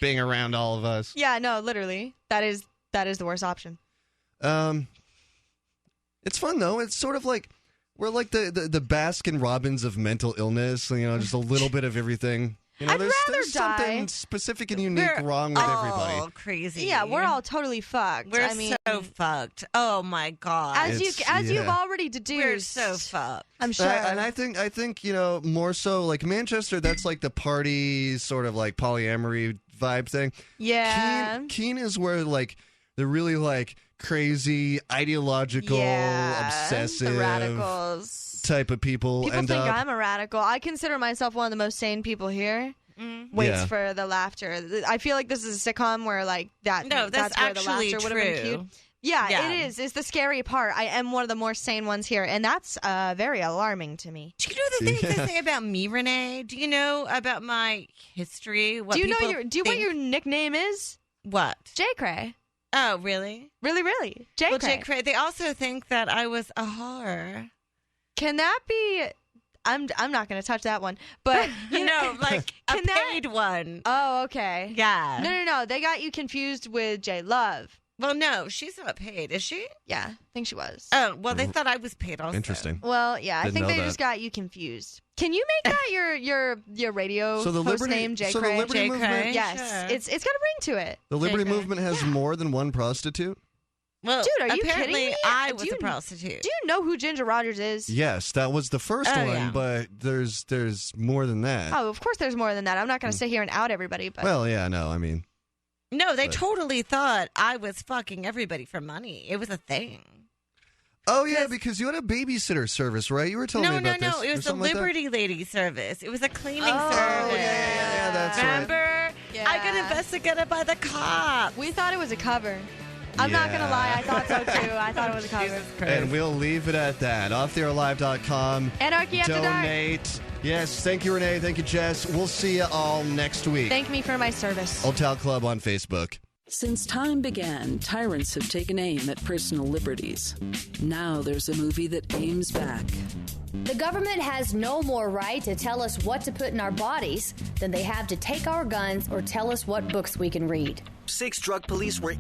being around all of us. Yeah, no, literally. That is the worst option. It's fun though. It's sort of like we're like the Baskin Robbins of mental illness. Just a little bit of everything. There's something specific and unique wrong with everybody. Oh, crazy! Yeah, we're all totally fucked. We're so fucked. Oh my God! As you've already deduced, we're so fucked. I'm sure. And I think more so like Manchester. That's like the party sort of like polyamory vibe thing. Yeah. Keene is where like the really like crazy ideological obsessive the radicals type of people think end up. I'm a radical. I consider myself one of the most sane people here. Waits for the laughter. I feel like this is a sitcom where like that. No, that's where the actually laughter would have been cute. Yeah, it is. It's the scary part. I am one of the more sane ones here, and that's very alarming to me. Do you know the things they say about me, Renee? Do you know about my history? What do you know people what your nickname is? What? J. Cray. Oh, really? Really. J. Cray. J. Cray. They also think that I was a whore. Can that be? I'm not going to touch that one, but like a paid one. Oh, okay. Yeah. No. They got you confused with J. Love. Well, no, she's not paid, is she? Yeah, I think she was. Oh, well, they thought I was paid also. Interesting. Well, yeah, I think they just got you confused. Can you make that your radio host name, J. Cray? So the Liberty Movement, yes, sure. it's got a ring to it. The Liberty Movement has more than one prostitute? Well, dude, are you kidding apparently me? I was a prostitute. Do you know who Ginger Rogers is? Yes, that was the first one, but there's more than that. Oh, of course there's more than that. I'm not going to sit here and out everybody. But well, yeah, no, I mean. No, they totally thought I was fucking everybody for money. It was a thing. Oh, yeah, because you had a babysitter service, right? You were telling me about this. No, it was the Liberty Lady service. It was a cleaning service. Yeah, that's Remember? right. Yeah. I got investigated by the cops. We thought it was a cover. I'm not going to lie. I thought so, too. I thought it was a cover. And we'll leave it at that. OffTheAirLive.com. Anarchy After Dark. Donate. Yes, thank you, Renee. Thank you, Jess. We'll see you all next week. Thank me for my service. Old Tal Club on Facebook. Since time began, tyrants have taken aim at personal liberties. Now there's a movie that aims back. The government has no more right to tell us what to put in our bodies than they have to take our guns or tell us what books we can read. 6 drug police were